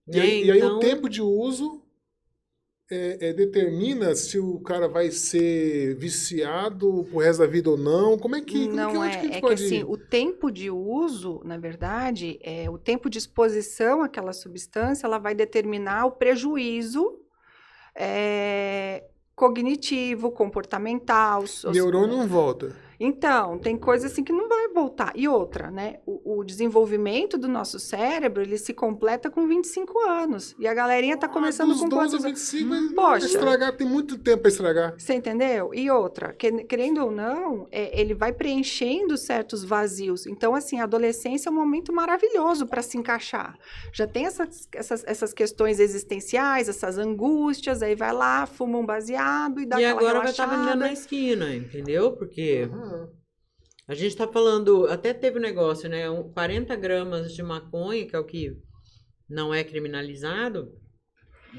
Né? E aí o tempo de uso determina se o cara vai ser viciado pro resto da vida ou não? Como é que assim, o tempo de uso, na verdade, o tempo de exposição àquela substância, ela vai determinar o prejuízo cognitivo, comportamental. Neurônio não volta. Então, tem coisa assim que não vai voltar. E outra, né? O desenvolvimento do nosso cérebro, ele se completa com 25 anos. E a galerinha tá começando com 12 a 25, Poxa, estragar, tem muito tempo para estragar. Você entendeu? E outra, querendo ou não, ele vai preenchendo certos vazios. Então, assim, a adolescência é um momento maravilhoso para se encaixar. Já tem essas questões existenciais, essas angústias, aí vai lá, fuma um baseado e dá aquela relaxada. E agora vai estar vendendo na esquina, entendeu? Porque... A gente está falando, até teve um negócio, né? 40 gramas de maconha, que é o que não é criminalizado,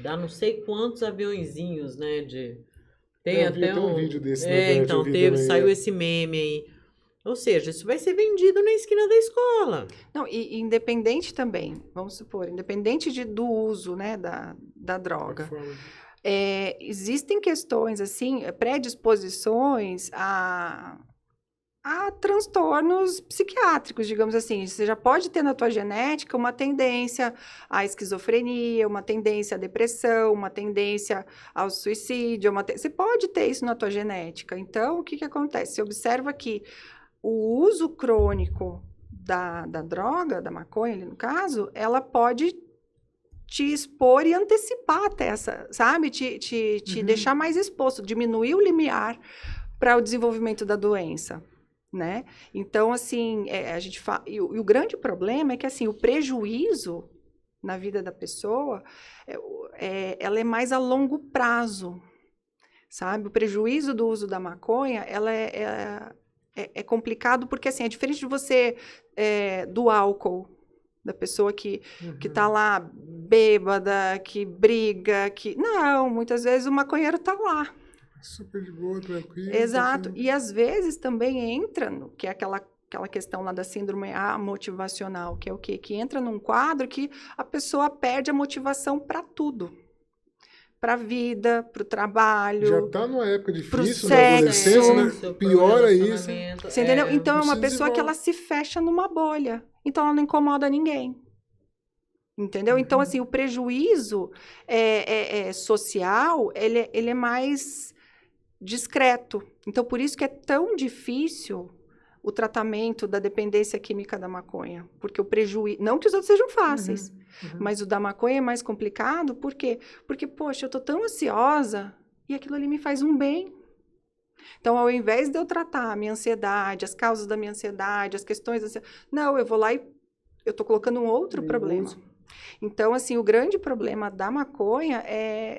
dá não sei quantos aviõezinhos, né? Tem Eu vi até até um vídeo desse na É, internet, eu então, vi também, saiu esse meme aí. Ou seja, isso vai ser vendido na esquina da escola. Não, e independente também, vamos supor, independente do uso, né, da droga, existem questões, assim, predisposições a transtornos psiquiátricos, digamos assim. Você já pode ter na tua genética uma tendência à esquizofrenia, uma tendência à depressão, uma tendência ao suicídio. Você pode ter isso na tua genética. Então, o que acontece? Você observa que o uso crônico da droga, da maconha, ali no caso, ela pode te expor e antecipar até essa, sabe? Te deixar mais exposto, diminuir o limiar para o desenvolvimento da doença, né? Então, assim, a gente fala... E o grande problema é que, assim, o prejuízo na vida da pessoa, ela é mais a longo prazo, sabe? O prejuízo do uso da maconha, ela é complicado porque, assim, é diferente de você, do álcool, da pessoa que tá lá bêbada, que briga, que... Não, muitas vezes o maconheiro tá lá. Super de boa, tranquilo. Exato. E às vezes também entra, que é aquela questão lá da síndrome amotivacional, que é o quê? Que entra num quadro que a pessoa perde a motivação para tudo. Para a vida, para o trabalho. Já está numa época difícil da sexo, adolescência, né? Piora isso. Você entendeu? Então é uma se pessoa que ela se fecha numa bolha. Então ela não incomoda ninguém. Entendeu? Então, assim, o prejuízo social, ele é mais discreto. Então, por isso que é tão difícil o tratamento da dependência química da maconha. Porque o prejuízo... Não que os outros sejam fáceis, mas o da maconha é mais complicado. Por quê? Porque, poxa, eu tô tão ansiosa e aquilo ali me faz um bem. Então, ao invés de eu tratar a minha ansiedade, as causas da minha ansiedade, as questões... Não, eu vou lá e eu tô colocando um outro problema. Então, assim, o grande problema da maconha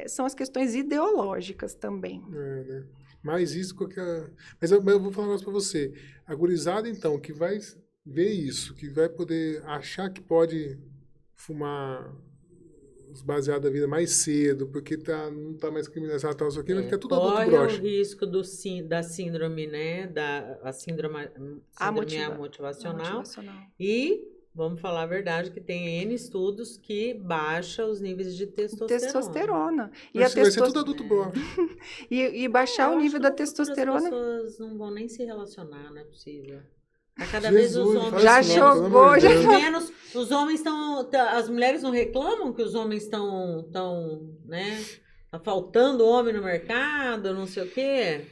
são as questões ideológicas também. Né? Mais isso qualquer... Mas eu vou falar um negócio para você. A gurizada, então, que vai ver isso, que vai poder achar que pode fumar os baseados da vida mais cedo, porque não tá mais criminalizado, tal, isso aqui, vai ficar tudo adulto broxa. Corre o risco da síndrome, né? A síndrome motivacional. E... Vamos falar a verdade, que tem N estudos que baixa os níveis de testosterona. Vai ser tudo adulto broxa. E baixar o nível da testosterona... As pessoas não vão nem se relacionar, não é possível. A cada vez os homens... Já jogou, já... Menos, os homens estão... As mulheres não reclamam que os homens estão, né? Tá faltando homem no mercado, não sei o quê.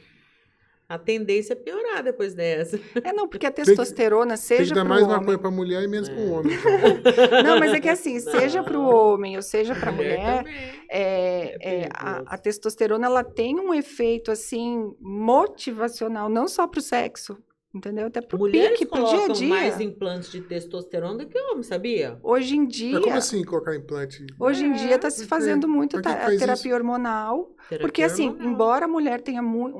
A tendência é piorar depois dessa. Não, porque a testosterona, seja para o homem... Tem que dar mais maconha para mulher e menos para o homem. Não, mas é que assim, seja para o homem ou seja para a mulher, a testosterona, ela tem um efeito, assim, motivacional, não só para o sexo, entendeu? Até para o pique, para o dia a dia. Mais implantes de testosterona do que homem, sabia? Hoje em dia... Mas como assim colocar implante? Hoje em dia está se fazendo muito a terapia hormonal. Porque, assim, embora a mulher tenha um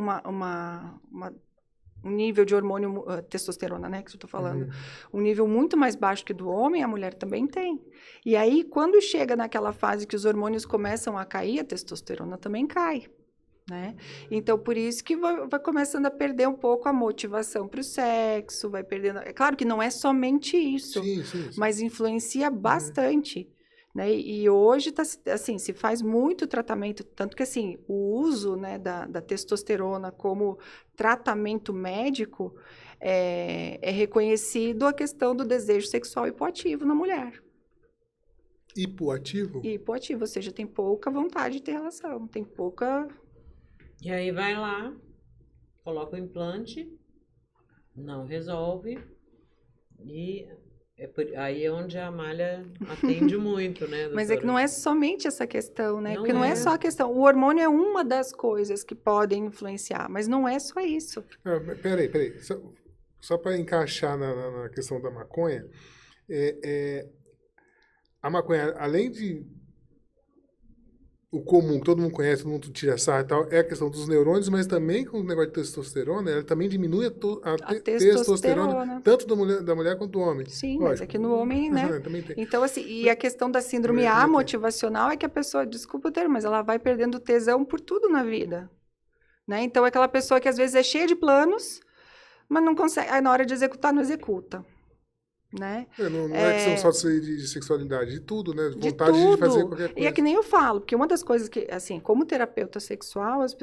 nível de hormônio, testosterona, né, que eu estou falando, um nível muito mais baixo que do homem, a mulher também tem. E aí, quando chega naquela fase que os hormônios começam a cair, a testosterona também cai, né? Então, por isso que vai começando a perder um pouco a motivação para o sexo, vai perdendo... É claro que não é somente isso, sim. mas influencia bastante. Né? E hoje, assim, se faz muito tratamento, tanto que assim, o uso, né, da testosterona como tratamento médico é reconhecido a questão do desejo sexual hipoativo na mulher. Hipoativo? Hipoativo, ou seja, tem pouca vontade de ter relação, tem pouca... E aí vai lá, coloca o implante, não resolve e... Aí é onde a malha atende muito, né, doutora? Mas é que não é somente essa questão, né? Porque não é só a questão. O hormônio é uma das coisas que podem influenciar, mas não é só isso. Peraí. Só para encaixar na questão da maconha, a maconha, além de o comum, que todo mundo conhece, todo mundo tira sarro e tal, é a questão dos neurônios, mas também com o negócio de testosterona, ela também diminui a testosterona, tanto da mulher quanto do homem. Sim, Lógico. mas é que no homem, né? Também tem. Então, assim, e a questão da síndrome Mulher A também tem. motivacional é que a pessoa, desculpa o termo, mas ela vai perdendo tesão por tudo na vida, né? Então, é aquela pessoa que às vezes é cheia de planos, mas não consegue, aí na hora de executar, não executa, né? Não é questão só de sexualidade, de tudo, né? De Vontade tudo. de fazer qualquer coisa. E é que nem eu falo, porque uma das coisas que, assim, como terapeuta sexual, as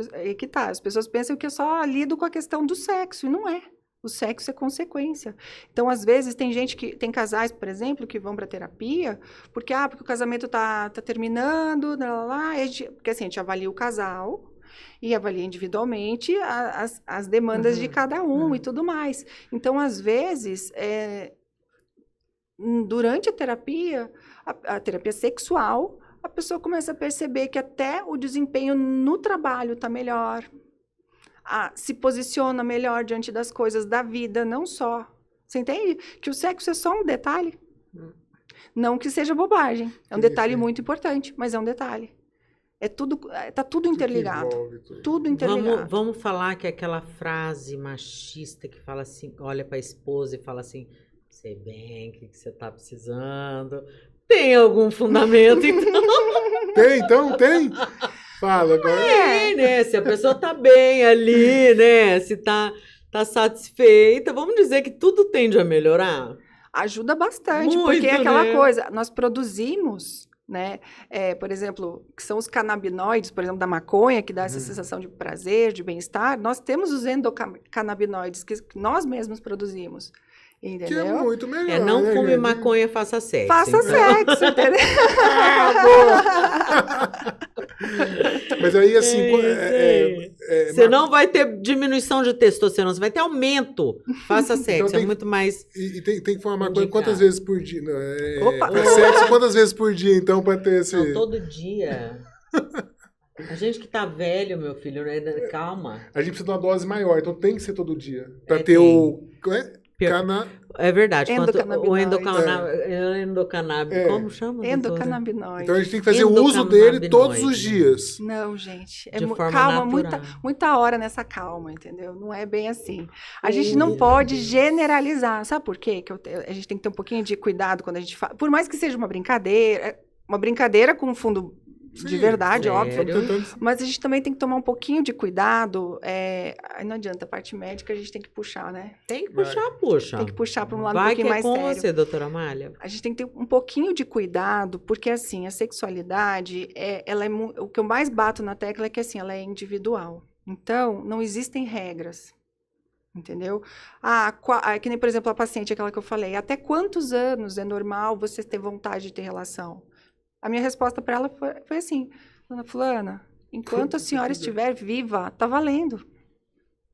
pessoas pensam que eu só lido com a questão do sexo, e não é. O sexo é consequência. Então, às vezes, tem casais, por exemplo, que vão para terapia, porque o casamento tá terminando, porque assim, a gente avalia o casal e avalia individualmente as demandas de cada um e tudo mais. Então, às vezes, durante a terapia sexual, a pessoa começa a perceber que até o desempenho no trabalho está melhor, se posiciona melhor diante das coisas da vida, não só. Você entende? Que o sexo é só um detalhe. Não que seja bobagem. É um detalhe muito importante, mas é um detalhe. Tá tudo interligado. Tudo interligado. Vamos falar que aquela frase machista que fala assim, olha para a esposa e fala assim, sei bem o que você tá precisando. Tem algum fundamento, então? Tem? Fala agora. Né? Se a pessoa tá bem ali, né? Se tá satisfeita, vamos dizer que tudo tende a melhorar? Ajuda bastante, Muito, porque é aquela né? coisa, nós produzimos, né? Por exemplo, que são os canabinoides, por exemplo, da maconha, que dá essa sensação de prazer, de bem-estar. Nós temos os endocannabinoides que nós mesmos produzimos. Entendeu? Que é muito melhor. Não né, fume gente? maconha, faça sexo. Faça sexo, entendeu? Mas aí, assim... Você não vai ter diminuição de testosterona, você vai ter aumento. Faça sexo, Então um é muito mais... E tem que fumar maconha indicado. quantas vezes por dia? Opa! Sexo quantas vezes por dia, então, para ter esse... Não, todo dia. A gente que tá velho, meu filho, né? Calma. A gente precisa de uma dose maior, então tem que ser todo dia. Para ter tem. o... É verdade. O Endocannabinoide. endocannabinoide. Como chama? doutora? Endocannabinoide. Então a gente tem que fazer o uso dele todos os dias. Não, gente. De forma calma, natural. muita hora nessa calma, entendeu? Não é bem assim. A gente não pode generalizar. Sabe por quê? A gente tem que ter um pouquinho de cuidado quando a gente fala. Por mais que seja uma brincadeira com fundo de verdade, óbvio. Mas a gente também tem que tomar um pouquinho de cuidado. Aí não adianta, a parte médica a gente tem que puxar, né? Tem que puxar, puxa. Tem que puxar para um lado um Vai pouquinho mais sério. Vai que é com você, doutora Amália. A gente tem que ter um pouquinho de cuidado, porque assim, a sexualidade, o que eu mais bato na tecla é que assim, ela é individual. Então, não existem regras. Entendeu? Que nem, por exemplo, a paciente, aquela que eu falei, até quantos anos é normal você ter vontade de ter relação? A minha resposta para ela foi assim, dona fulana, enquanto a senhora estiver viva, tá valendo.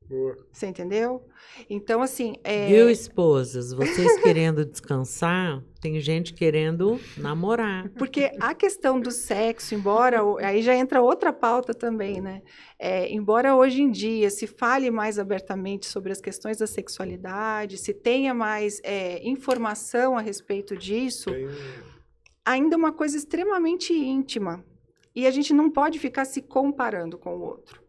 Boa. Você entendeu? Então, assim... Viu, esposas? Vocês querendo descansar, tem gente querendo namorar. Porque a questão do sexo, embora... Aí já entra outra pauta também, né? Embora hoje em dia se fale mais abertamente sobre as questões da sexualidade, se tenha mais informação a respeito disso... ainda é uma coisa extremamente íntima. E a gente não pode ficar se comparando com o outro.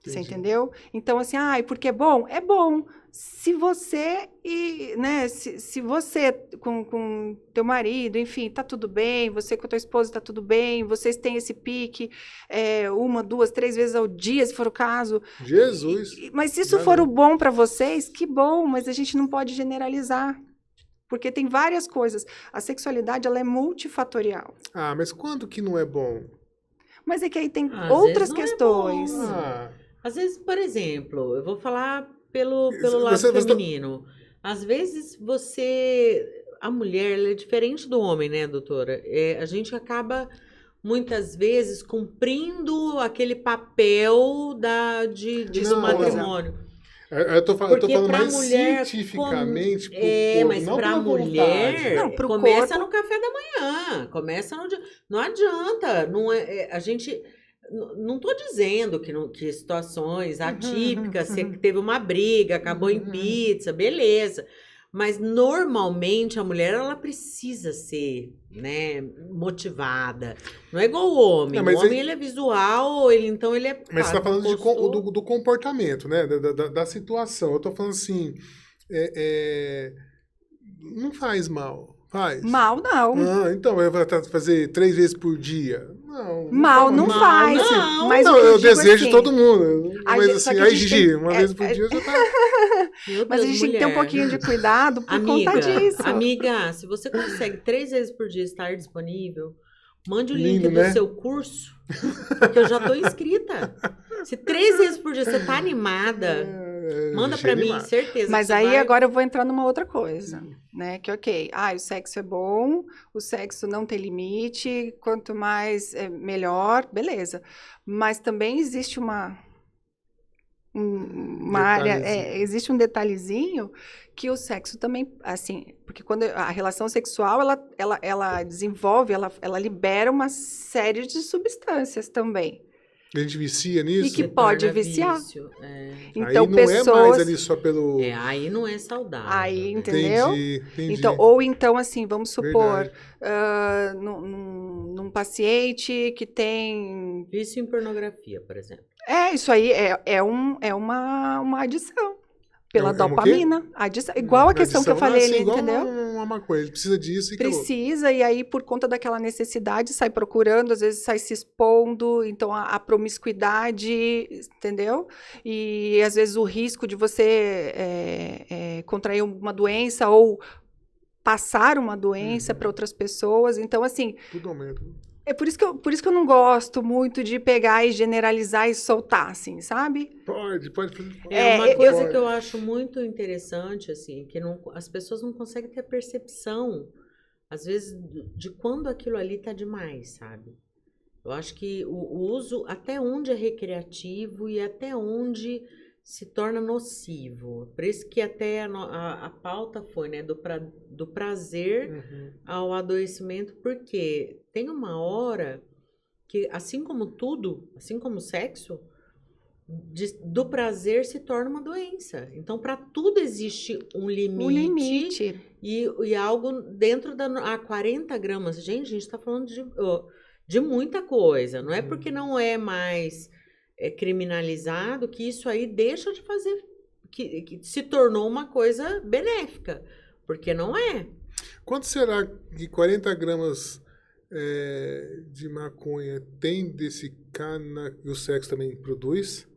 Entendi. Você entendeu? Então, assim, porque é bom? É bom. Se você, né, se você com teu marido, enfim, tá tudo bem, você com a tua esposa tá tudo bem, vocês têm esse pique 1, 2, 3 vezes ao dia, se for o caso. Jesus! Mas se isso for o bom para vocês, que bom, mas a gente não pode generalizar. Porque tem várias coisas. A sexualidade, ela é multifatorial. Mas quando que não é bom? Mas é que aí tem outras questões. Às vezes, por exemplo, eu vou falar pelo lado feminino. Às vezes, a mulher, ela é diferente do homem, né, doutora? A gente acaba, muitas vezes, cumprindo aquele papel do matrimônio. Eu tô falando mais cientificamente. Mas para a mulher, começa corpo. no café da manhã, começa no dia. Não adianta, a gente... Não estou dizendo que situações atípicas, você teve uma briga, acabou em pizza, beleza. Mas normalmente a mulher ela precisa ser, né, motivada. Não é igual o homem. É, mas o homem ele é visual, então ele é. Mas você tá falando postou. do comportamento, né? Da situação. Eu tô falando assim, não faz mal. Faz. Mal não. Ah, então, vai fazer 3 vezes por dia. Não. Mal não mal, faz. não. Mas não, o que eu digo desejo assim, todo mundo. a Mas gente- só assim, que a aí, gente Gigi, tem- uma vez por dia já tá. Meu Mas a Deus, gente tem que ter um mulher. pouquinho de cuidado por Amiga, conta disso. amiga, se você consegue 3 vezes por dia estar disponível, mande o Lindo, link do né? seu curso, porque eu já tô inscrita. Se 3 vezes por dia você tá animada, manda pra mim, animado. certeza. Mas que você aí vai... agora eu vou entrar numa outra coisa, né? Que ok, o sexo é bom, o sexo não tem limite, quanto mais melhor, beleza. Mas também existe uma área, Detalhezinho. existe um detalhezinho que o sexo também, assim, porque quando a relação sexual, ela desenvolve, ela libera uma série de substâncias também. A gente vicia nisso. E que Se pode torna viciar. vício, Então, aí não é mais pessoas... ali só pelo. aí não é saudável. Aí, né? entendeu? Entendi. Então, ou então, assim, vamos supor, Verdade. num paciente que tem... Vício em pornografia, por exemplo. Isso aí é uma adição. Pela É um quê? dopamina. Adição, igual a questão que eu falei ali, igual entendeu? uma maconha. Ele precisa disso e acabou. Precisa, e aí, por conta daquela necessidade, sai procurando, às vezes sai se expondo, então a promiscuidade, entendeu? E às vezes o risco de você contrair uma doença ou passar uma doença para outras pessoas. Então, assim, Tudo aumenta. é por isso que eu não gosto muito de pegar e generalizar e soltar, assim, sabe? Pode fazer. Uma coisa pode. que eu acho muito interessante, assim, que as pessoas não conseguem ter percepção, às vezes, de quando aquilo ali tá demais, sabe? Eu acho que o uso, até onde é recreativo e até onde se torna nocivo. Por isso que até a pauta foi, né, do prazer ao adoecimento, porque tem uma hora que, assim como tudo, assim como o sexo, do prazer se torna uma doença. Então, para tudo existe um limite. Um limite. E algo dentro da 40 gramas. Gente, a gente está falando de muita coisa. Não é porque não é mais criminalizado que isso aí deixa de fazer, que se tornou uma coisa benéfica. Porque não é. Quanto será que 40 gramas de maconha tem desse cana que o sexo também produz?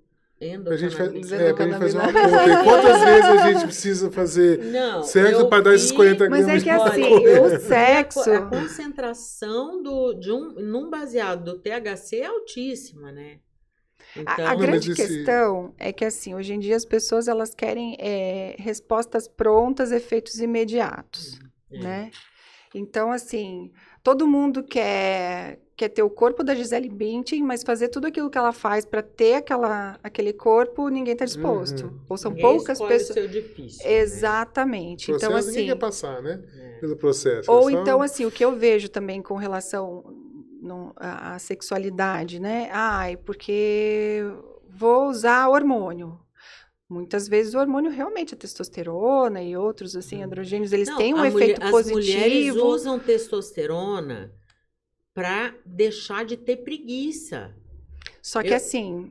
Pra gente fazer uma conta. E quantas vezes a gente precisa fazer sexo para dar esses 40 gramas? Mas é que assim, o sexo... A concentração num baseado do THC é altíssima, né? Então, a grande questão é que, assim, hoje em dia as pessoas, elas querem respostas prontas, efeitos imediatos, né? Então, assim, todo mundo quer ter o corpo da Gisele Bündchen, mas fazer tudo aquilo que ela faz para ter aquele corpo, ninguém está disposto. Ou são poucas pessoas. O seu difícil, exatamente. Né? Então, assim, ninguém quer passar, né? Pelo processo. Ou então, assim, o que eu vejo também com relação à sexualidade, né? Porque vou usar hormônio. Muitas vezes o hormônio realmente, a testosterona e outros, assim, androgênios, eles têm um efeito positivo. As mulheres usam testosterona para deixar de ter preguiça. Só que assim...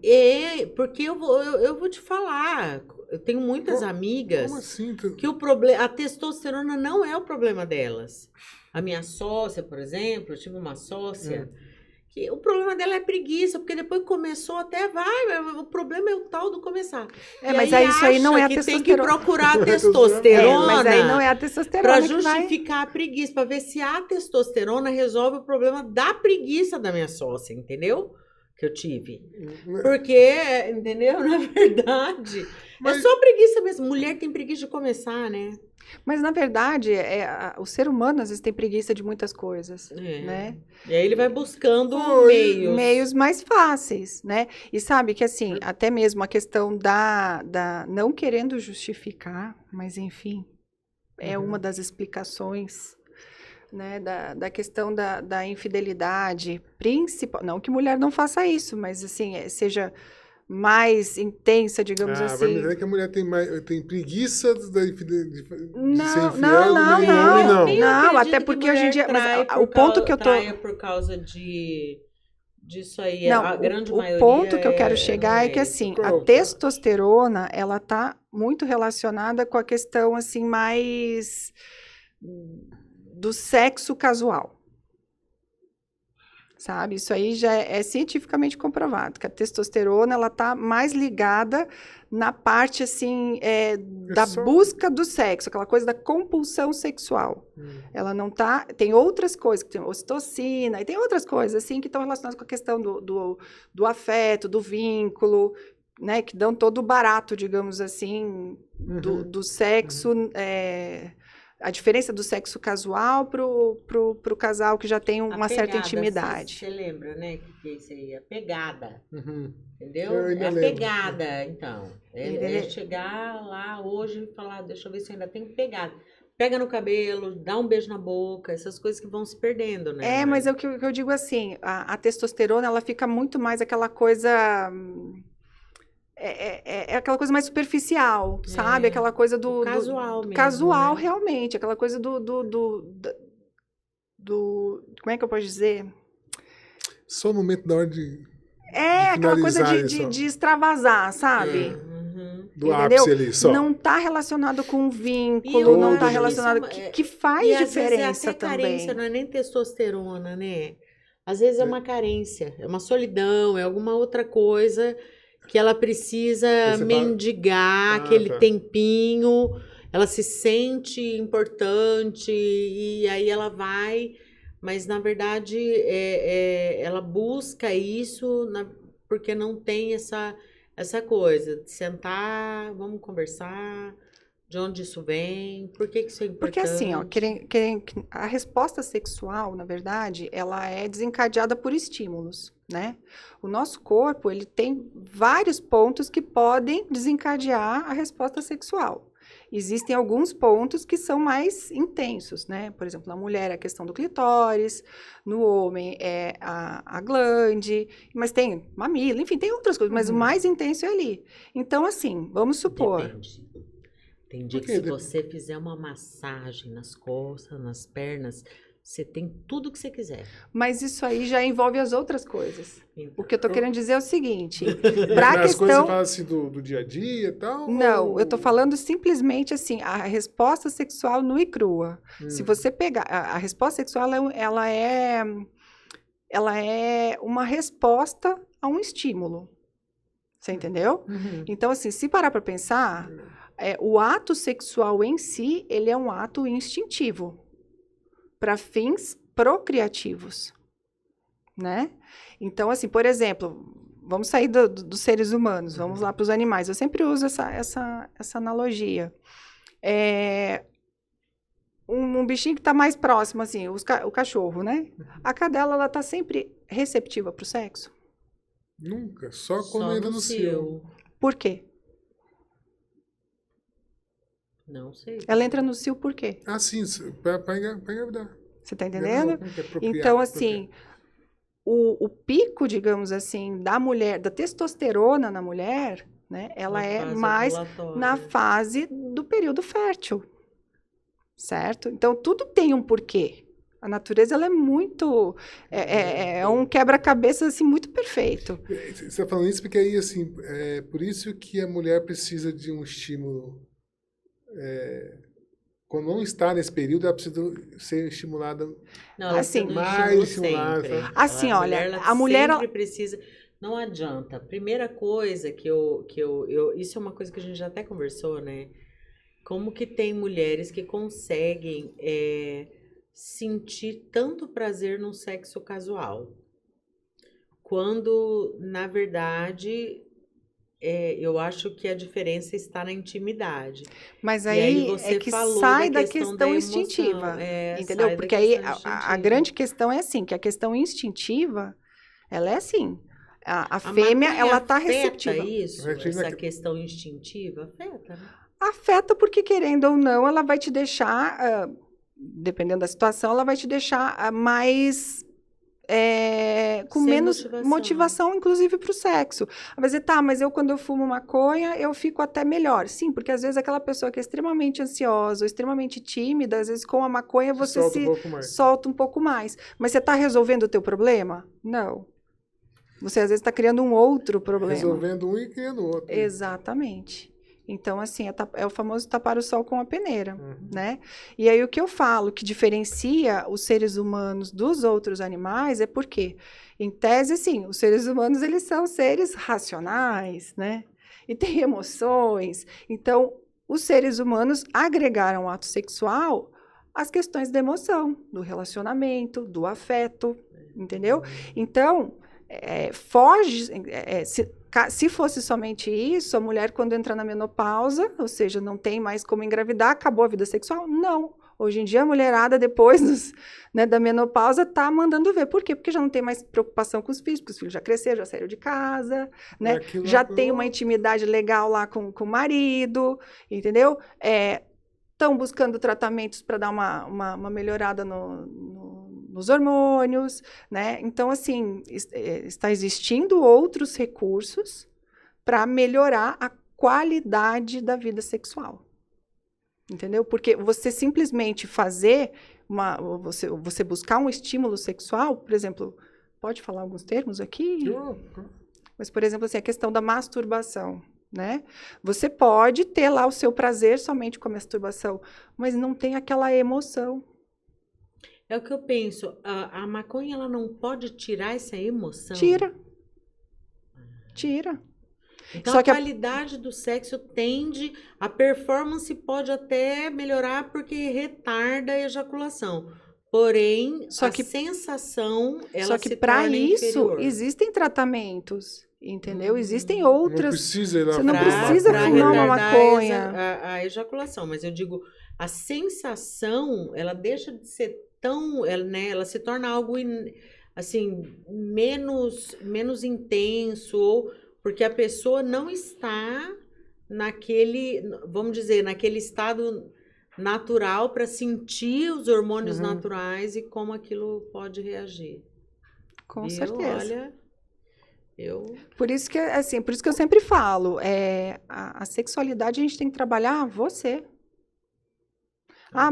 Porque eu vou te falar, eu tenho muitas amigas como assim? Que a testosterona não é o problema delas. A minha sócia, por exemplo, eu tive uma sócia... que o problema dela é preguiça, porque depois começou até o problema é o tal do começar. Mas aí isso aí não é a testosterona. Tem que procurar a testosterona. Mas aí não é a testosterona para justificar a preguiça, para ver se a testosterona resolve o problema da preguiça da minha sócia, entendeu? Que eu tive. Porque, entendeu? Na verdade, é só preguiça mesmo. Mulher tem preguiça de começar, né? Mas, na verdade, o ser humano, às vezes, tem preguiça de muitas coisas, né? E aí ele vai buscando meios mais fáceis, né? E sabe que, assim, até mesmo a questão da não querendo justificar, mas, enfim, é uma das explicações, né? Da questão da infidelidade principal. Não que mulher não faça isso, mas, assim, seja mais intensa, digamos Vai assim. me dizer que a mulher tem preguiça de ser infiel, Não, e o homem não. Eu Não, acredito até porque que hoje em dia. mulher Mas trai o ponto que eu tô. traia por causa disso aí. Não, A grande o maioria ponto que eu quero não chegar é que, isso. assim, Qual a é o- testosterona, ela tá muito relacionada com a questão, assim, mais do sexo casual. Sabe? Isso aí já é cientificamente comprovado, que a testosterona, ela tá mais ligada na parte, assim, da só- busca do sexo, aquela coisa da compulsão sexual. Ela não tá... Tem outras coisas, tem ocitocina, e tem outras coisas, assim, que estão relacionadas com a questão do afeto, do vínculo, né? Que dão todo o barato, digamos assim, do sexo... a diferença do sexo casual pro casal que já tem uma certa intimidade. Você lembra, né? Que é isso aí? A pegada. Uhum. Entendeu? Eu ainda É a lembro. pegada, então. É chegar lá hoje e falar, deixa eu ver se eu ainda tenho pegada. Pega no cabelo, dá um beijo na boca, essas coisas que vão se perdendo, né? Mas é o que eu digo assim, a testosterona, ela fica muito mais aquela coisa... É aquela coisa mais superficial, sabe? Aquela coisa do casual mesmo, casual, né? realmente. Aquela coisa como é que eu posso dizer? Só o momento da hora de Aquela coisa finalizar isso, ó. de extravasar, sabe? Do Entendeu? ápice ali, só. Não está relacionado com E vínculo, eu não acho está que relacionado... isso Que faz e às vezes diferença é até também. carência, não é nem testosterona, né? Às vezes é uma carência, é uma solidão, é alguma outra coisa que ela precisa Aí você fala- mendigar aquele tá. tempinho, ela se sente importante e aí ela vai, mas na verdade ela busca isso porque não tem essa coisa de sentar, vamos conversar, de onde isso vem, por que isso é importante. Porque assim, ó, a resposta sexual, na verdade, ela é desencadeada por estímulos, né? O nosso corpo, ele tem vários pontos que podem desencadear a resposta sexual. Existem alguns pontos que são mais intensos, né? Por exemplo, na mulher é a questão do clitóris, no homem é a glande, mas tem mamilo, enfim, tem outras coisas, mas o mais intenso é ali. Então, assim, vamos supor... Depende. Tem dia Por que quê? se você fizer uma massagem nas costas, nas pernas, você tem tudo que você quiser. Mas isso aí já envolve as outras coisas. Então, O que eu tô querendo dizer é o seguinte, para a As coisas você questão... fala assim do dia a dia e tal? Não, ou- eu tô falando simplesmente assim, a resposta sexual nua e crua. Se você pegar... A resposta sexual, ela é uma resposta a um estímulo. Você entendeu? Então, assim, se parar para pensar, o ato sexual em si, ele é um ato instintivo para fins procriativos, né? Então, assim, por exemplo, vamos sair dos seres humanos, vamos lá para os animais. Eu sempre uso essa analogia. Um bichinho que está mais próximo, assim, o cachorro, né? A cadela, ela está sempre receptiva para o sexo. Nunca, só quando só entra no cio. Por quê? Não sei. Ela entra no cio por quê? Ah, sim, pra engravidar. Você está entendendo? Como que é procriar? Então, assim, o pico, digamos assim, da mulher, da testosterona na mulher, né? Ela Na é fase mais ovulatória. na fase do período fértil, certo? Então, tudo tem um porquê. A natureza, ela é muito... É um quebra-cabeça, assim, muito perfeito. Você está falando isso porque aí, assim, é por isso que a mulher precisa de um estímulo. Quando não está nesse período, ela precisa ser estimulada. Não, ela Assim, precisa do mais estímulo estimulada, sempre. sabe? Assim, olha, ela a mulher, sempre ela- precisa. Não adianta. Primeira coisa isso é uma coisa que a gente já até conversou, né? Como que tem mulheres que conseguem sentir tanto prazer no sexo casual, quando na verdade eu acho que a diferença está na intimidade. Mas E aí aí você é que falou sai da da questão questão da emoção, instintiva, sai entendeu? da Porque aí questão a instintiva. grande questão é assim, que a questão instintiva, ela é assim, a A fêmea, maconha ela tá afeta receptiva. isso, Vai chegar essa aqui. questão instintiva? Afeta, né? Afeta porque, querendo ou não, ela vai te deixar, dependendo da situação, ela vai te deixar mais com Sem menos motivação. motivação, inclusive para o sexo. Vai dizer, tá, mas quando eu fumo maconha, eu fico até melhor. Sim, porque às vezes aquela pessoa que é extremamente ansiosa, ou extremamente tímida, às vezes com a maconha você solta um pouco mais. solta um pouco mais. Mas você está resolvendo o teu problema? Não. Você às vezes está criando um outro problema. Resolvendo um e criando outro. Exatamente. Então, assim, é o famoso tapar o sol com a peneira, né? E aí o que eu falo que diferencia os seres humanos dos outros animais é porque, em tese, sim, os seres humanos, eles são seres racionais, né? E têm emoções. Então, os seres humanos agregaram ao ato sexual as questões da emoção, do relacionamento, do afeto, entendeu? Então, foge... Se fosse somente isso, a mulher, quando entra na menopausa, ou seja, não tem mais como engravidar, acabou a vida sexual? Não. Hoje em dia, a mulherada, depois da menopausa, tá mandando ver. Por quê? Porque já não tem mais preocupação com os filhos, porque os filhos já cresceram, já saíram de casa, né? Já tem uma intimidade legal lá com o marido, entendeu? Estão buscando tratamentos para dar uma melhorada nos hormônios, né? Então, assim, está existindo outros recursos para melhorar a qualidade da vida sexual. Entendeu? Porque você simplesmente fazer você buscar um estímulo sexual, por exemplo, pode falar alguns termos aqui? Mas, por exemplo, assim, a questão da masturbação, né? Você pode ter lá o seu prazer somente com a masturbação, mas não tem aquela emoção. É o que eu penso, a maconha ela não pode tirar essa emoção? Tira. Então Só a que qualidade do sexo tende, a performance pode até melhorar porque retarda a ejaculação. Porém, sensação, ela se para torna isso inferior. Existem tratamentos, entendeu? Existem outras. Não precisa ir lá você não pra precisa maconha. fumar uma maconha. A ejaculação, mas eu digo, a sensação, ela deixa de ser tão, ela se torna algo assim, menos intenso, ou porque a pessoa não está naquele, vamos dizer, naquele estado natural para sentir os hormônios naturais e como aquilo pode reagir. Com certeza. Olha, por isso que eu sempre falo, a sexualidade a gente tem que trabalhar você.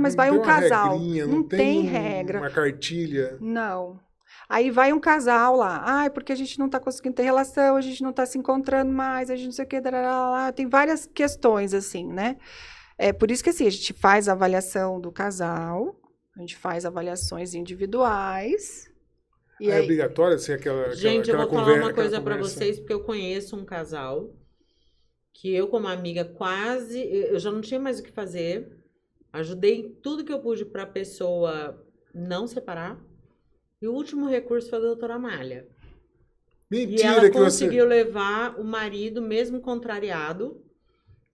Mas vai um casal. Regrinha, não tem regra. Uma cartilha. Não. Aí vai um casal lá. Porque a gente não está conseguindo ter relação, a gente não está se encontrando mais, a gente não sei o que. Tem várias questões, assim, né? Por isso que assim, a gente faz a avaliação do casal, a gente faz avaliações individuais. E aí... obrigatório assim, aquela Gente, aquela eu vou conversa, falar uma coisa para conversa. vocês, porque eu conheço um casal que eu, como amiga, eu já não tinha mais o que fazer. Ajudei em tudo que eu pude para a pessoa não separar. E o último recurso foi a doutora Amália. Mentira, e ela que conseguiu levar o marido, mesmo contrariado,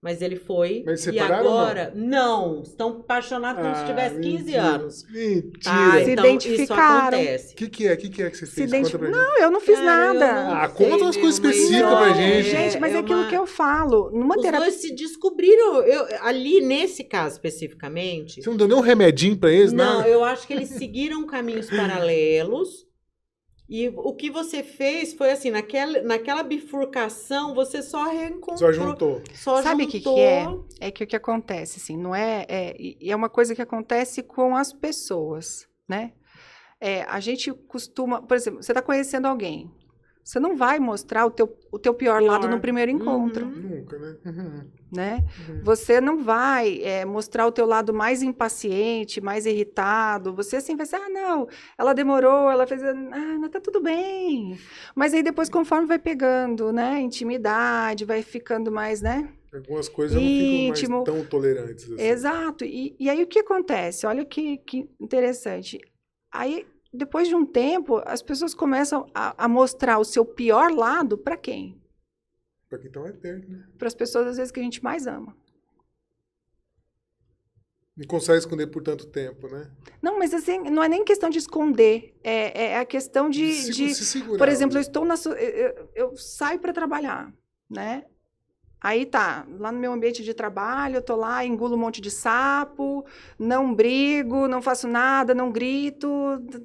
mas ele foi. Mas e separaram agora, não, estão apaixonados como se tivesse 15 anos. Mentira. Se então, identificaram. isso acontece. O que é que você fez? Conta pra gente. Não, eu não fiz nada. Conta umas coisas específicas pra gente. Gente, mas é aquilo que eu falo. Numa Os terapia... dois se descobriram, ali nesse caso especificamente. Você não deu nem um remedinho pra eles, Não, nada? eu acho que eles seguiram caminhos paralelos. E o que você fez foi assim, naquela bifurcação, você só reencontrou. Só juntou. Sabe o que é? É que o que acontece, assim, não é uma coisa que acontece com as pessoas, né? A gente costuma, por exemplo, você está conhecendo alguém, você não vai mostrar o teu pior lado no primeiro encontro. Nunca, né? Né? Você não vai mostrar o teu lado mais impaciente, mais irritado. Você assim vai ser, não, ela demorou, ela fez, não, tá tudo bem. Mas aí depois, conforme vai pegando, né, intimidade, vai ficando mais, né? Algumas coisas não ficam mais tão tolerantes. Assim. Exato. E aí o que acontece? Olha que interessante. Aí, depois de um tempo, as pessoas começam a mostrar o seu pior lado para quem? Para quem tá mais perto, né? Para as pessoas, às vezes, que a gente mais ama. Não consegue esconder por tanto tempo, né? Não, mas assim, não é nem questão de esconder. É a questão de se segurar. Por exemplo, eu saio para trabalhar, né? Aí tá, lá no meu ambiente de trabalho, eu tô lá, engulo um monte de sapo, não brigo, não faço nada, não grito,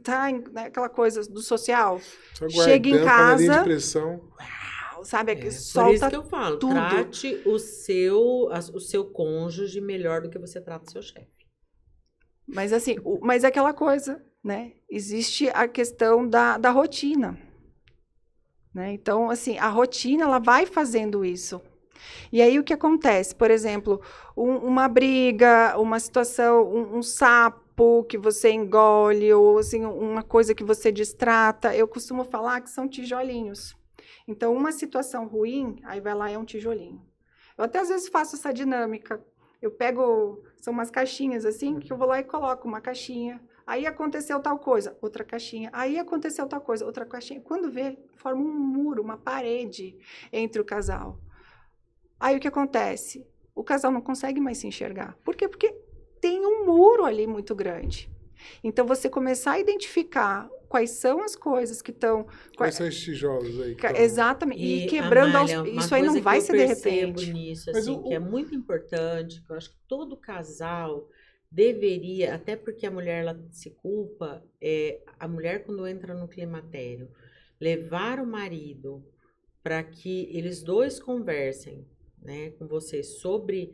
tá, né, aquela coisa do social. Só Chega em guardando, panelinha de casa, pressão. sabe, Por isso solta que eu falo, tudo. trate o seu cônjuge melhor do que você trata o seu chefe. Mas assim, mas é aquela coisa, né? Existe a questão da rotina, né? Então, assim, a rotina, ela vai fazendo isso. E aí, o que acontece? Por exemplo, uma briga, uma situação, um sapo que você engole, ou assim, uma coisa que você distrata, eu costumo falar que são tijolinhos. Então, uma situação ruim, aí vai lá e é um tijolinho. Eu até às vezes faço essa dinâmica. Eu pego, são umas caixinhas assim, que eu vou lá e coloco uma caixinha. Aí aconteceu tal coisa, outra caixinha. Aí aconteceu tal coisa, outra caixinha. Quando vê, forma um muro, uma parede entre o casal. Aí o que acontece? O casal não consegue mais se enxergar. Por quê? Porque tem um muro ali muito grande. Então, você começar a identificar quais são as coisas que estão... Quais são esses tijolos aí? Exatamente. E quebrando Amália, isso aí não vai ser de repente. Nisso, Mas assim, que é muito importante, que eu acho que todo casal deveria, até porque a mulher ela se culpa, a mulher quando entra no climatério, levar o marido para que eles dois conversem, né, com você sobre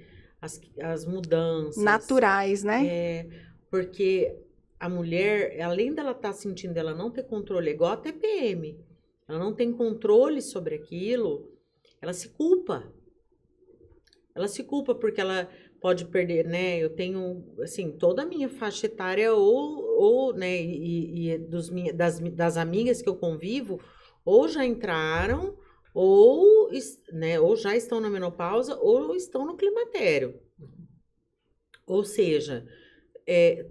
as mudanças. Naturais, né? Porque a mulher, além dela estar sentindo ela não ter controle, é igual a TPM, ela não tem controle sobre aquilo, ela se culpa. Ela se culpa porque ela pode perder, né? Eu tenho, assim, toda a minha faixa etária né, e das amigas que eu convivo, ou já entraram, ou, né, ou já estão na menopausa, ou estão no climatério. Ou seja,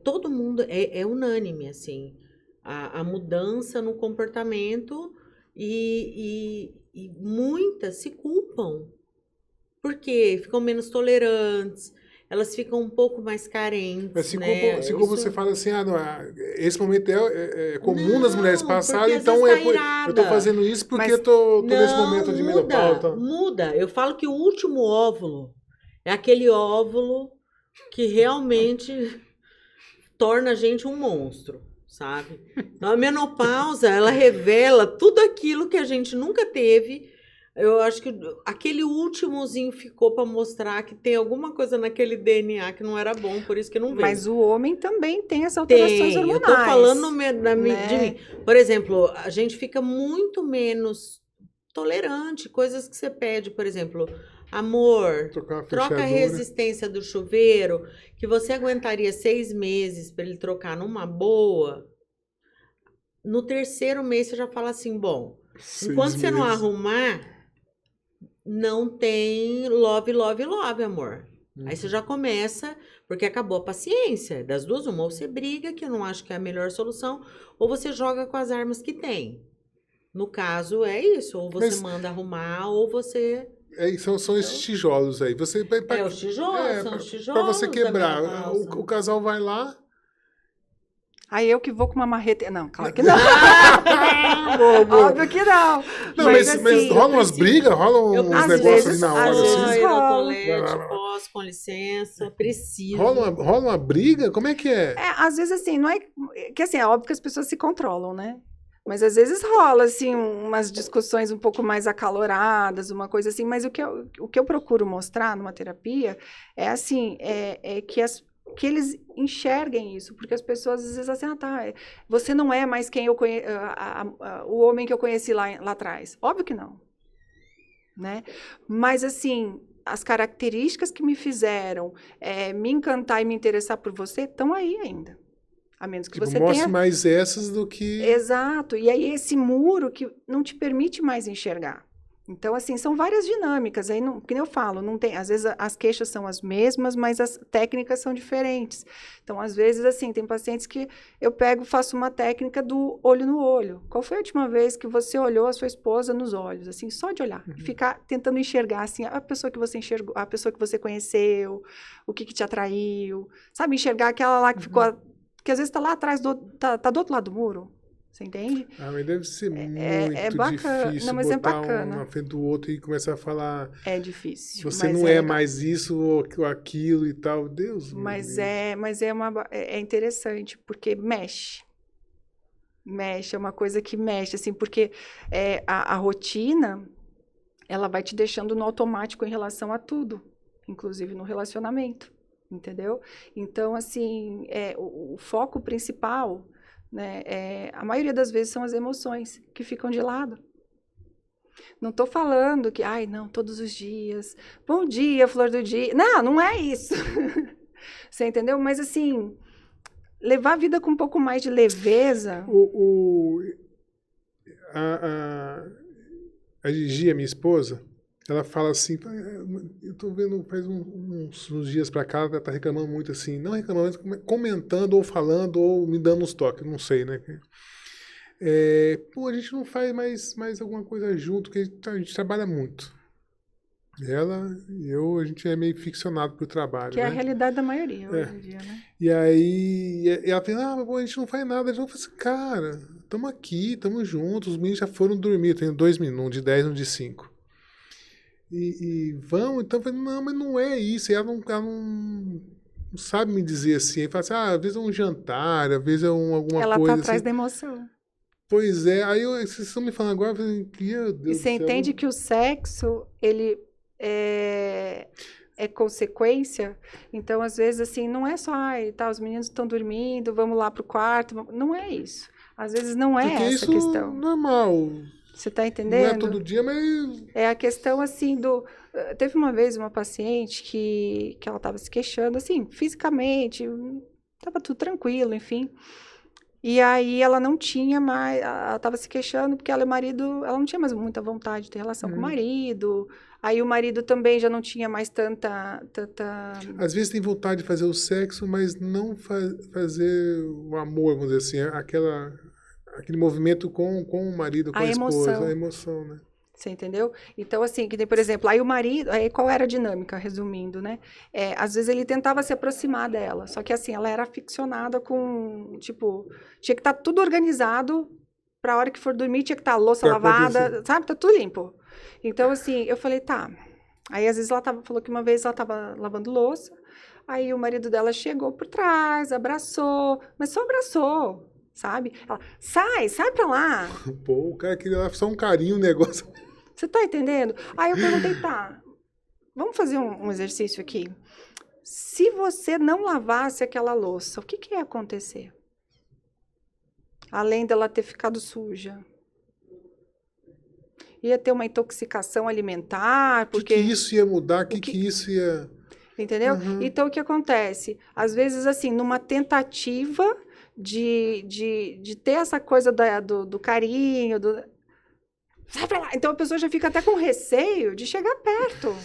todo mundo é unânime, assim, a mudança no comportamento e muitas se culpam, porque ficam menos tolerantes, elas ficam um pouco mais carentes, Mas se né? como, você fala assim, não, esse momento é comum Não, das mulheres passarem, porque às então vezes tá eu irada. tô fazendo isso porque Mas eu tô nesse Não, momento de menopausa. Então. muda. Eu falo que o último óvulo é aquele óvulo que realmente torna a gente um monstro, sabe? Então, a menopausa, ela revela tudo aquilo que a gente nunca teve. Eu acho que aquele últimozinho ficou para mostrar que tem alguma coisa naquele DNA que não era bom, por isso que não veio. Mas o homem também tem as alterações hormonais. Eu tô falando né? de mim. Por exemplo, a gente fica muito menos tolerante, coisas que você pede, por exemplo, amor, troca a resistência do chuveiro, que você aguentaria 6 meses para ele trocar numa boa. No terceiro mês você já fala assim, bom, enquanto você não arrumar, não tem love, amor. Aí você já começa, porque acabou a paciência. Das duas, uma, ou você briga, que eu não acho que é a melhor solução, ou você joga com as armas que tem. No caso, é isso. Ou você manda arrumar, ou você... São esses tijolos aí. Os tijolos, são os tijolos. Para você quebrar. O casal vai lá... Aí eu que vou com uma marreta... Não, claro que não. Óbvio que não. Não, mas rolam umas brigas, rolam uns negócios ali na hora. Às vezes rola. Posso, com licença, preciso. Rola uma briga? Como é que é? Às vezes assim, não é... Que assim, é óbvio que as pessoas se controlam, né? Mas às vezes rola, assim, umas discussões um pouco mais acaloradas, uma coisa assim. Mas o que eu procuro mostrar numa terapia é assim, que eles enxerguem isso, porque as pessoas às vezes assim, você não é mais quem eu conheço, o homem que eu conheci lá atrás. Óbvio que não, né? Mas assim, as características que me fizeram me encantar e me interessar por você estão aí ainda. A menos que você mostre tenha... mais essas do que... Exato. E aí esse muro que não te permite mais enxergar. Então, assim, são várias dinâmicas. Aí, que nem eu falo, não tem, às vezes as queixas são as mesmas, mas as técnicas são diferentes. Então, às vezes, assim, tem pacientes que eu faço uma técnica do olho no olho. Qual foi a última vez que você olhou a sua esposa nos olhos? Assim, só de olhar. Ficar tentando enxergar, assim, a pessoa que você enxergou, a pessoa que você conheceu, o que te atraiu. Sabe, enxergar aquela lá que ficou... Que às vezes está lá atrás, tá do outro lado do muro. Você entende? Ah, mas deve ser muito bacana. difícil Não, mas é botar um bacana. na frente do outro e começar a falar. É difícil. Você mas não é legal. mais isso ou aquilo e tal. Deus me Mas livre. é interessante, porque mexe. Mexe, é uma coisa que mexe, assim, porque a rotina, ela vai te deixando no automático em relação a tudo, inclusive no relacionamento, entendeu? Então, assim, o foco principal, né, a maioria das vezes são as emoções que ficam de lado. Não estou falando que, ai, não, todos os dias, bom dia, flor do dia. Não, não é isso. Você entendeu? Mas, assim, levar a vida com um pouco mais de leveza. A Gigi, a minha esposa, ela fala assim, eu tô vendo faz uns dias pra cá, ela tá reclamando muito assim, não reclamando, mas comentando ou falando ou me dando uns toques, não sei, né? Pô, a gente não faz mais alguma coisa junto, porque a gente trabalha muito. Ela e eu, a gente é meio ficcionado pro trabalho, Que é né? a realidade da maioria hoje em dia, né? E aí ela fala, mas pô, a gente não faz nada. Eu falei assim, cara, estamos aqui, estamos juntos, os meninos já foram dormir, eu tenho 2 minutos, um de 10 e um de 5. E vão, então eu falei, não, mas não é isso. E ela não sabe me dizer assim. Aí fala assim, às vezes é um jantar, às vezes é alguma Ela coisa tá atrás assim. da emoção. Pois é, aí vocês estão me falando agora, eu falei, meu Deus E do você céu. entende que o sexo, ele é consequência. Então, às vezes, assim, não é só, ai, tá, os meninos estão dormindo, vamos lá pro quarto. Não é isso. Às vezes não é Porque essa isso questão. normal. Você tá Não é entendendo? todo dia, mas... É a questão, assim, teve uma vez uma paciente que ela estava se queixando, assim, fisicamente, estava tudo tranquilo, enfim. E aí ela não tinha mais, ela estava se queixando porque ela e o marido, ela não tinha mais muita vontade de ter relação com o marido. Aí o marido também já não tinha mais tanta... Às vezes tem vontade de fazer o sexo, mas não fazer o amor, vamos dizer assim, aquele movimento com o marido, com a esposa, emoção. a emoção, né? Você entendeu? Então, assim, que tem, por exemplo, aí o marido, aí qual era a dinâmica, resumindo, né? Às vezes ele tentava se aproximar dela, só que assim, ela era aficionada com, tipo, tinha que estar tudo organizado para a hora que for dormir, tinha que estar a louça lavada, sabe? Tá tudo limpo. Então, assim, eu falei, tá. Aí, às vezes, falou que uma vez ela tava lavando louça, aí o marido dela chegou por trás, abraçou, mas só abraçou, sabe? Ela, sai pra lá. Pô, o cara queria só um carinho, um negócio. Você tá entendendo? Aí eu perguntei, tá, vamos fazer um exercício aqui. Se você não lavasse aquela louça, o que ia acontecer? Além dela ter ficado suja. Ia ter uma intoxicação alimentar, porque... O que isso ia mudar? O que isso ia... Entendeu? Então, o que acontece? Às vezes, assim, numa tentativa de ter essa coisa do carinho, sai pra lá. Então, a pessoa já fica até com receio de chegar perto.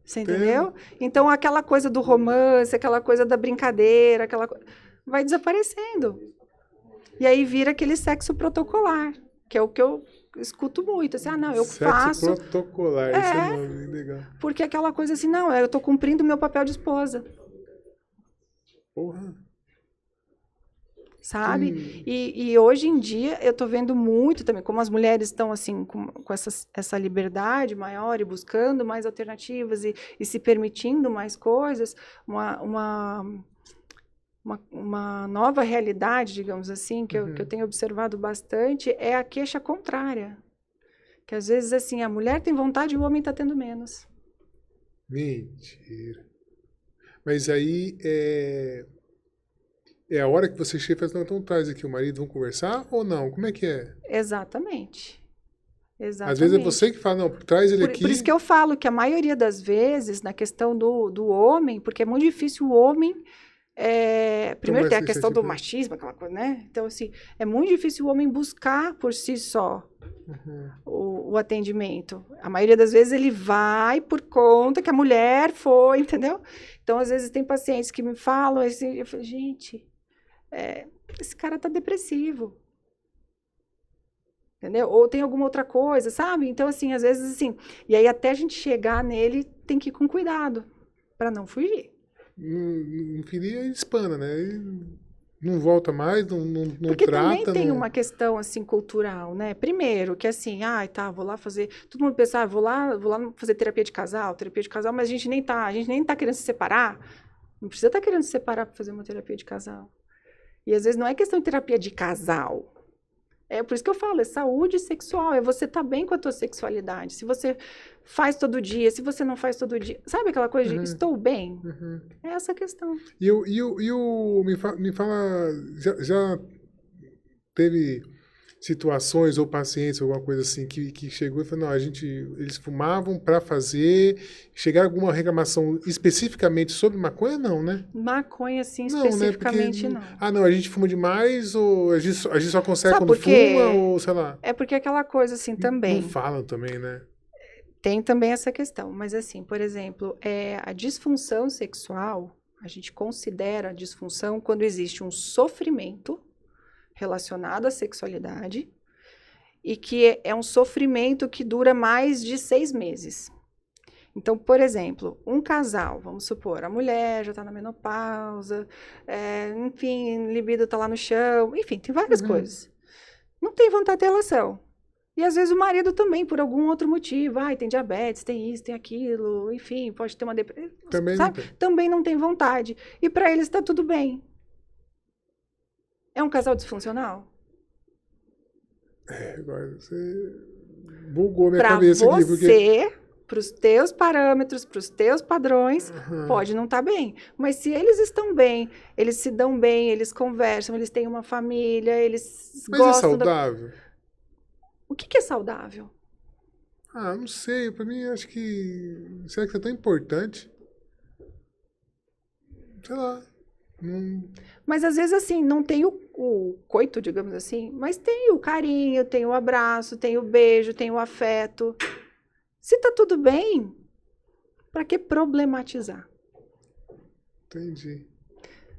Você entendeu? Então, aquela coisa do romance, aquela coisa da brincadeira, vai desaparecendo. E aí vira aquele sexo protocolar, que é o que eu escuto muito. Assim, não, eu faço... Sexo protocolar, esse é o nome, legal. Porque aquela coisa assim, não, eu tô cumprindo o meu papel de esposa. Porra. Sabe? E hoje em dia eu tô vendo muito também, como as mulheres estão assim, com essa liberdade maior e buscando mais alternativas e se permitindo mais coisas, uma nova realidade, digamos assim, que eu tenho observado bastante, é a queixa contrária. Que às vezes assim, a mulher tem vontade e o homem tá tendo menos. Mentira. Mas aí é a hora que você chega e fala, não, então traz aqui o marido, vamos conversar ou não? Como é que é? Exatamente. Às vezes é você que fala, não, traz ele aqui. Por isso que eu falo que a maioria das vezes, na questão do homem, porque é muito difícil o homem... primeiro tem a questão do machismo, aquela coisa, né? Então, assim, é muito difícil o homem buscar por si só o atendimento. A maioria das vezes ele vai por conta que a mulher foi, entendeu? Então, às vezes tem pacientes que me falam assim, eu falo, gente, esse cara tá depressivo. Entendeu? Ou tem alguma outra coisa, sabe? Então, assim, às vezes, assim... E aí, até a gente chegar nele, tem que ir com cuidado, para não fugir. Não queria espana, né? não volta mais, não Porque trata. também tem uma questão, assim, cultural, né? Primeiro, que assim, vou lá fazer... Todo mundo pensa, vou lá fazer terapia de casal, mas a gente nem tá querendo se separar. Não precisa estar querendo se separar para fazer uma terapia de casal. E às vezes não é questão de terapia de casal. É por isso que eu falo, é saúde sexual, é você estar bem com a tua sexualidade. Se você faz todo dia, se você não faz todo dia. Sabe aquela coisa de estou bem? É essa a questão. Me fala, já teve situações ou pacientes, alguma coisa assim, que chegou e falou, não, eles fumavam para fazer, chegar alguma reclamação especificamente sobre maconha, não, né? Maconha, sim, especificamente não. Não, a gente fuma demais, ou a gente só consegue Sabe quando fuma, ou sei lá. É porque aquela coisa assim também. Não falam também, né? Tem também essa questão, mas assim, por exemplo, a disfunção sexual, a gente considera a disfunção quando existe um sofrimento relacionado à sexualidade e que é um sofrimento que dura mais de 6 meses. Então, por exemplo, um casal, vamos supor, a mulher já está na menopausa, enfim, libido está lá no chão, enfim, tem várias coisas. Não tem vontade de ter relação. E às vezes o marido também, por algum outro motivo, tem diabetes, tem isso, tem aquilo, enfim, pode ter uma depressão, também não tem vontade. E para eles está tudo bem. É um casal disfuncional? Agora você bugou minha cabeça aqui. Porque para os teus parâmetros, para os teus padrões, pode não estar bem. Mas se eles estão bem, eles se dão bem, eles conversam, eles têm uma família, eles gostam... Mas é saudável? O que é saudável? Não sei. Para mim, acho que... Será que é tão importante? Sei lá. Mas às vezes assim, não tem o coito, digamos assim, mas tem o carinho, tem o abraço, tem o beijo, tem o afeto. Se tá tudo bem, para que problematizar? Entendi.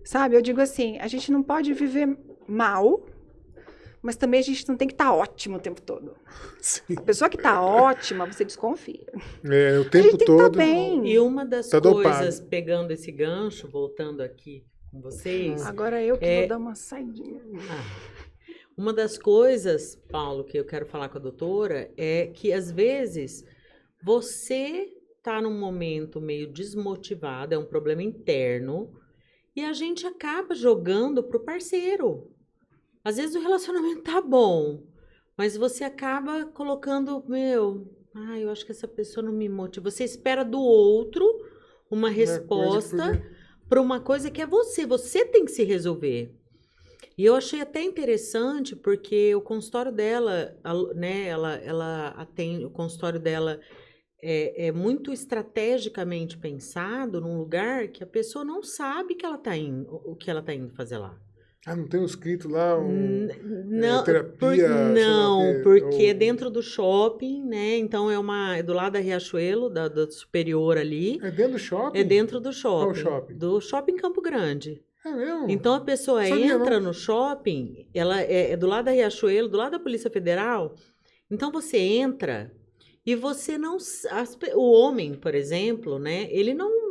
Sabe, eu digo assim, a gente não pode viver mal, mas também a gente não tem que estar ótimo o tempo todo. Sim. A pessoa que tá ótima, você desconfia. O tempo todo. Tá bem. E uma das coisas, pegando esse gancho, voltando aqui com vocês... Agora eu que vou dar uma saidinha. Uma das coisas, Paulo, que eu quero falar com a doutora, é que às vezes você tá num momento meio desmotivado, é um problema interno, e a gente acaba jogando pro parceiro. Às vezes o relacionamento tá bom, mas você acaba colocando, eu acho que essa pessoa não me motiva. Você espera do outro uma resposta para uma coisa que é você tem que se resolver. E eu achei até interessante porque o consultório dela, né, ela atende, o consultório dela é muito estrategicamente pensado num lugar que a pessoa não sabe que ela tá indo, o que ela está indo fazer lá. Não tem um escrito lá, não, terapia? Porque é dentro do shopping, né? Então é do lado da Riachuelo, do Superior ali. É dentro do shopping? É dentro do shopping. Qual shopping? Do Shopping Campo Grande. É mesmo? Então a pessoa entra no shopping, ela é do lado da Riachuelo, do lado da Polícia Federal. Então você entra e você não... O homem, por exemplo, né?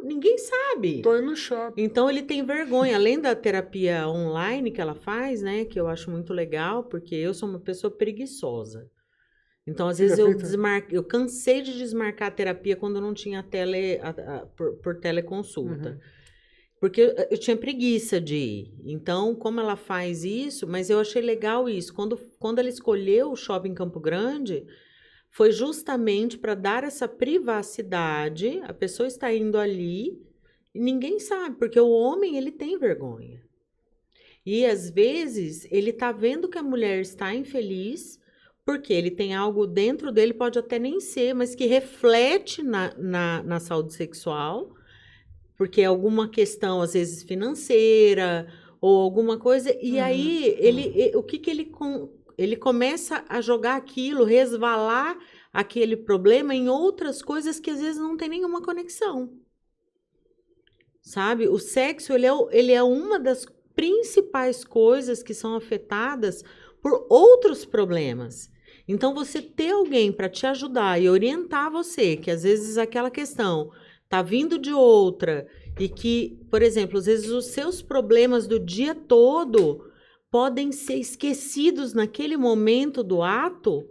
Ninguém sabe. Tô indo no shopping. Então ele tem vergonha, além da terapia online que ela faz, né? Que eu acho muito legal, porque eu sou uma pessoa preguiçosa. Então, às vezes, eu cansei de desmarcar a terapia quando não tinha por teleconsulta. Porque eu tinha preguiça de ir. Então, como ela faz isso, mas eu achei legal isso. Quando ela escolheu o Shopping Campo Grande, foi justamente para dar essa privacidade. A pessoa está indo ali e ninguém sabe, porque o homem, ele tem vergonha. E, às vezes, ele está vendo que a mulher está infeliz, porque ele tem algo dentro dele, pode até nem ser, mas que reflete na saúde sexual, porque é alguma questão, às vezes, financeira, ou alguma coisa, e aí, ele começa a jogar aquilo, resvalar aquele problema em outras coisas que, às vezes, não tem nenhuma conexão. Sabe? O sexo, ele é uma das principais coisas que são afetadas por outros problemas. Então, você ter alguém para te ajudar e orientar você, que às vezes aquela questão tá vindo de outra E que, por exemplo, às vezes os seus problemas do dia todo podem ser esquecidos naquele momento do ato,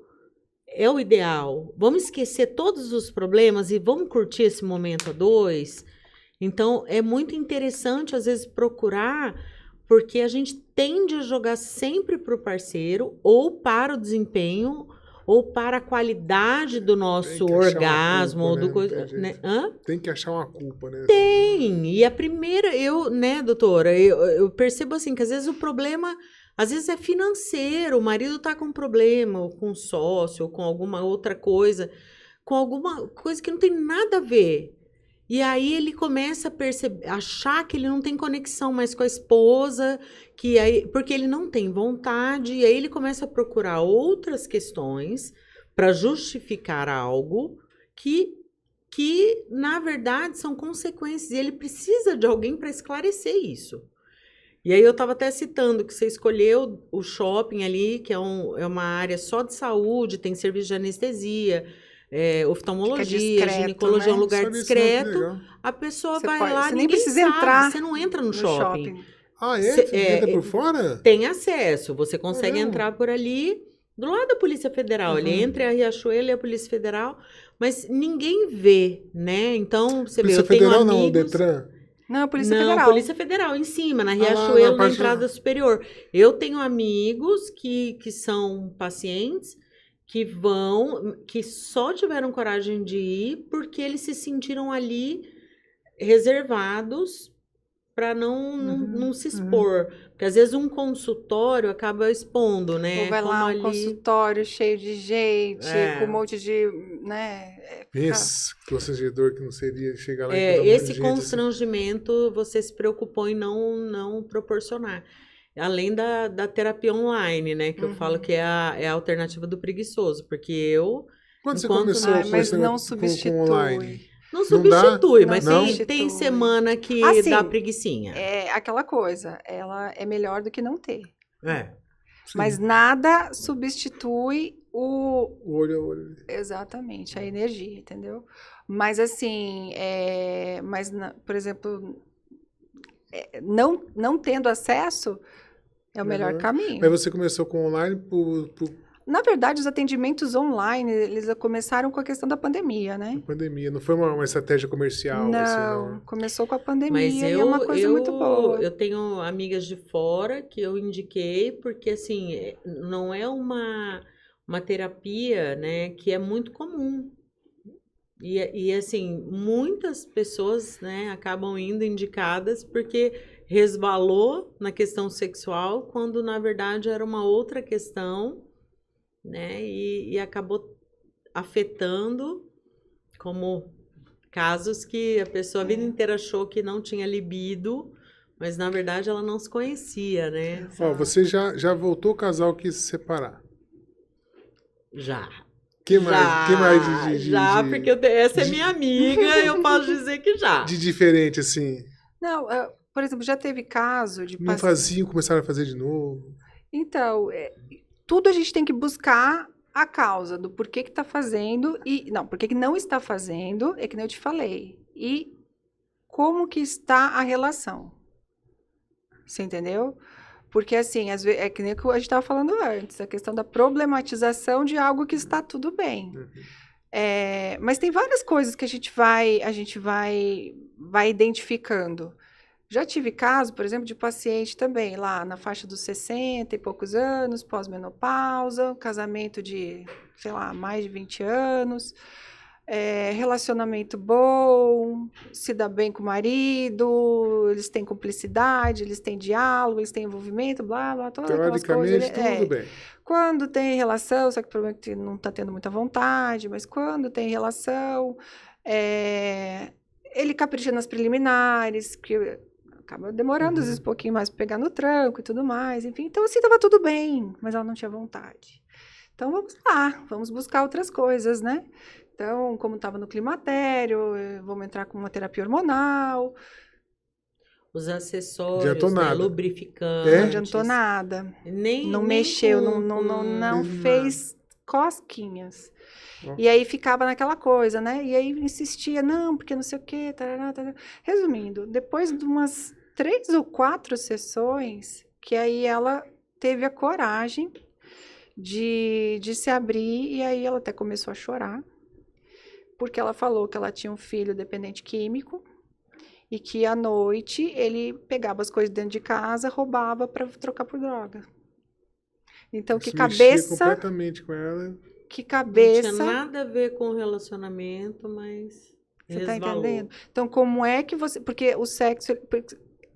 é o ideal. Vamos esquecer todos os problemas e vamos curtir esse momento a dois. Então, é muito interessante, às vezes, procurar, porque a gente tende a jogar sempre para o parceiro, ou para o desempenho, ou para a qualidade do nosso orgasmo, ou do coisa, né? Tem que achar uma culpa, né? Tem. E a primeira, né, doutora, eu percebo assim, que às vezes o problema, às vezes é financeiro, o marido tá com um problema, ou com um sócio, ou com alguma outra coisa, com alguma coisa que não tem nada a ver. E aí ele começa a perceber, achar que ele não tem conexão mais com a esposa, porque ele não tem vontade, e aí ele começa a procurar outras questões para justificar algo que, na verdade, são consequências, e ele precisa de alguém para esclarecer isso. E aí eu estava até citando que você escolheu o shopping ali, que é uma área só de saúde, tem serviço de anestesia, oftalmologia, discreto, ginecologia, né? é um lugar Sabe isso, discreto. legal. A pessoa Você vai pode- lá, você nem ninguém precisa sabe, entrar você não entra no no shopping. Ah, é? Cê- Você entra por fora? Tem acesso, você consegue Caramba. entrar por ali, do lado da Polícia Federal, ali entre a Riachuelo e a Polícia Federal, mas ninguém vê, né? Então, você vê, Polícia eu tenho Federal não, o amigos... Detran. Não, a Polícia Não, Federal. Polícia Federal, em cima, na na Riachuelo, na parte- entrada superior. Eu tenho amigos que são pacientes que só tiveram coragem de ir porque eles se sentiram ali reservados para não se expor. Porque às vezes um consultório acaba expondo, né? Ou vai Como lá um ali... consultório cheio de gente, É. com um monte de, né? Pensa, constrangedor que não seria chegar lá e encontrar um monte de Esse gente assim. constrangimento você se preocupou em não proporcionar. Além da terapia online, né? Que eu falo que é a alternativa do preguiçoso. Porque eu... Quando você enquanto- começou Ai, com mas esse não negócio substitui. online? Não Não dá? substitui, Não mas Não? tem substitui. semana que Assim, dá preguicinha. É aquela coisa, ela é melhor do que não ter. Sim. Mas nada substitui O olho a olho. exatamente, a energia, entendeu? Mas assim, por exemplo, não tendo acesso é o melhor Melhor. caminho. Mas você começou com online por Na verdade, os atendimentos online, eles começaram com a questão da pandemia, né? pandemia, não foi uma estratégia comercial, assim, Não, não. começou com a pandemia Mas e é uma coisa muito boa. eu tenho amigas de fora que eu indiquei, porque assim, não é uma terapia, né, que é muito comum. E assim, muitas pessoas, né, acabam indo indicadas porque resvalou na questão sexual, quando na verdade era uma outra questão, né, e acabou afetando, como casos que a pessoa a vida inteira achou que não tinha libido, mas na verdade ela não se conhecia, né? Ó, você já voltou o casal que se separar. Já. Que mais Já, porque essa é minha amiga, eu posso dizer que já. de diferente, assim? Não, por exemplo, já teve caso de Não faziam, começaram a fazer de novo. Então, tudo a gente tem que buscar a causa do porquê que está fazendo porquê que não está fazendo, é que nem eu te falei. E como que está a relação. Você entendeu? Porque, assim, às vezes, é que nem o que a gente estava falando antes, a questão da problematização de algo que está tudo bem. Mas tem várias coisas que a gente vai identificando. Já tive caso, por exemplo, de paciente também, lá na faixa dos 60 e poucos anos, pós-menopausa, casamento de, sei lá, mais de 20 anos, relacionamento bom, se dá bem com o marido, eles têm cumplicidade, eles têm diálogo, eles têm envolvimento, blá, blá, todas aquelas coisas. Teoricamente, tudo bem. Quando tem relação, só que o problema é que não está tendo muita vontade, mas quando tem relação, ele capricha nas preliminares, que acaba demorando às vezes um pouquinho mais para pegar no tranco e tudo mais, enfim. Então, assim, estava tudo bem, mas ela não tinha vontade. Então, vamos lá, vamos buscar outras coisas, né? Então, como estava no climatério, vamos entrar com uma terapia hormonal. Os acessórios, Adiantou né, nada. lubrificantes. Não adiantou nada. Nem Não mexeu, com- não fez cosquinhas. Ó. E aí ficava naquela coisa, né? E aí insistia, não, porque não sei o quê. Tarará, tarará. Resumindo, depois de umas 3 ou 4 sessões, que aí ela teve a coragem de se abrir, e aí ela até começou a chorar, porque ela falou que ela tinha um filho dependente químico, e que à noite ele pegava as coisas dentro de casa, roubava para trocar por droga. Então, Isso mexia completamente com ela. que Não cabeça, tinha nada a ver com o relacionamento, mas você tá resvalou. entendendo? Então, como é que você, porque o sexo,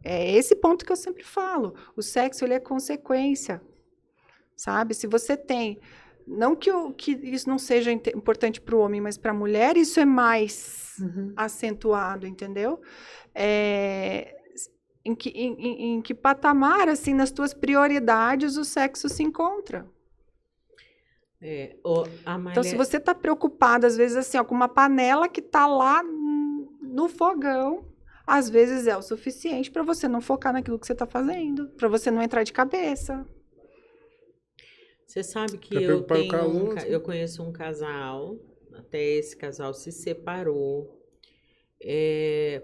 é esse ponto que eu sempre falo, o sexo ele é consequência, sabe? Se você tem, não que isso não seja importante para o homem, mas para a mulher isso é mais acentuado, entendeu? Em que patamar, assim, nas tuas prioridades o sexo se encontra? Então, se você está preocupado, às vezes, assim, ó, com uma panela que está lá no fogão, às vezes é o suficiente para você não focar naquilo que você está fazendo, para você não entrar de cabeça. Você sabe que Pra eu preocupar o tenho calor, assim. eu conheço um casal, até esse casal se separou.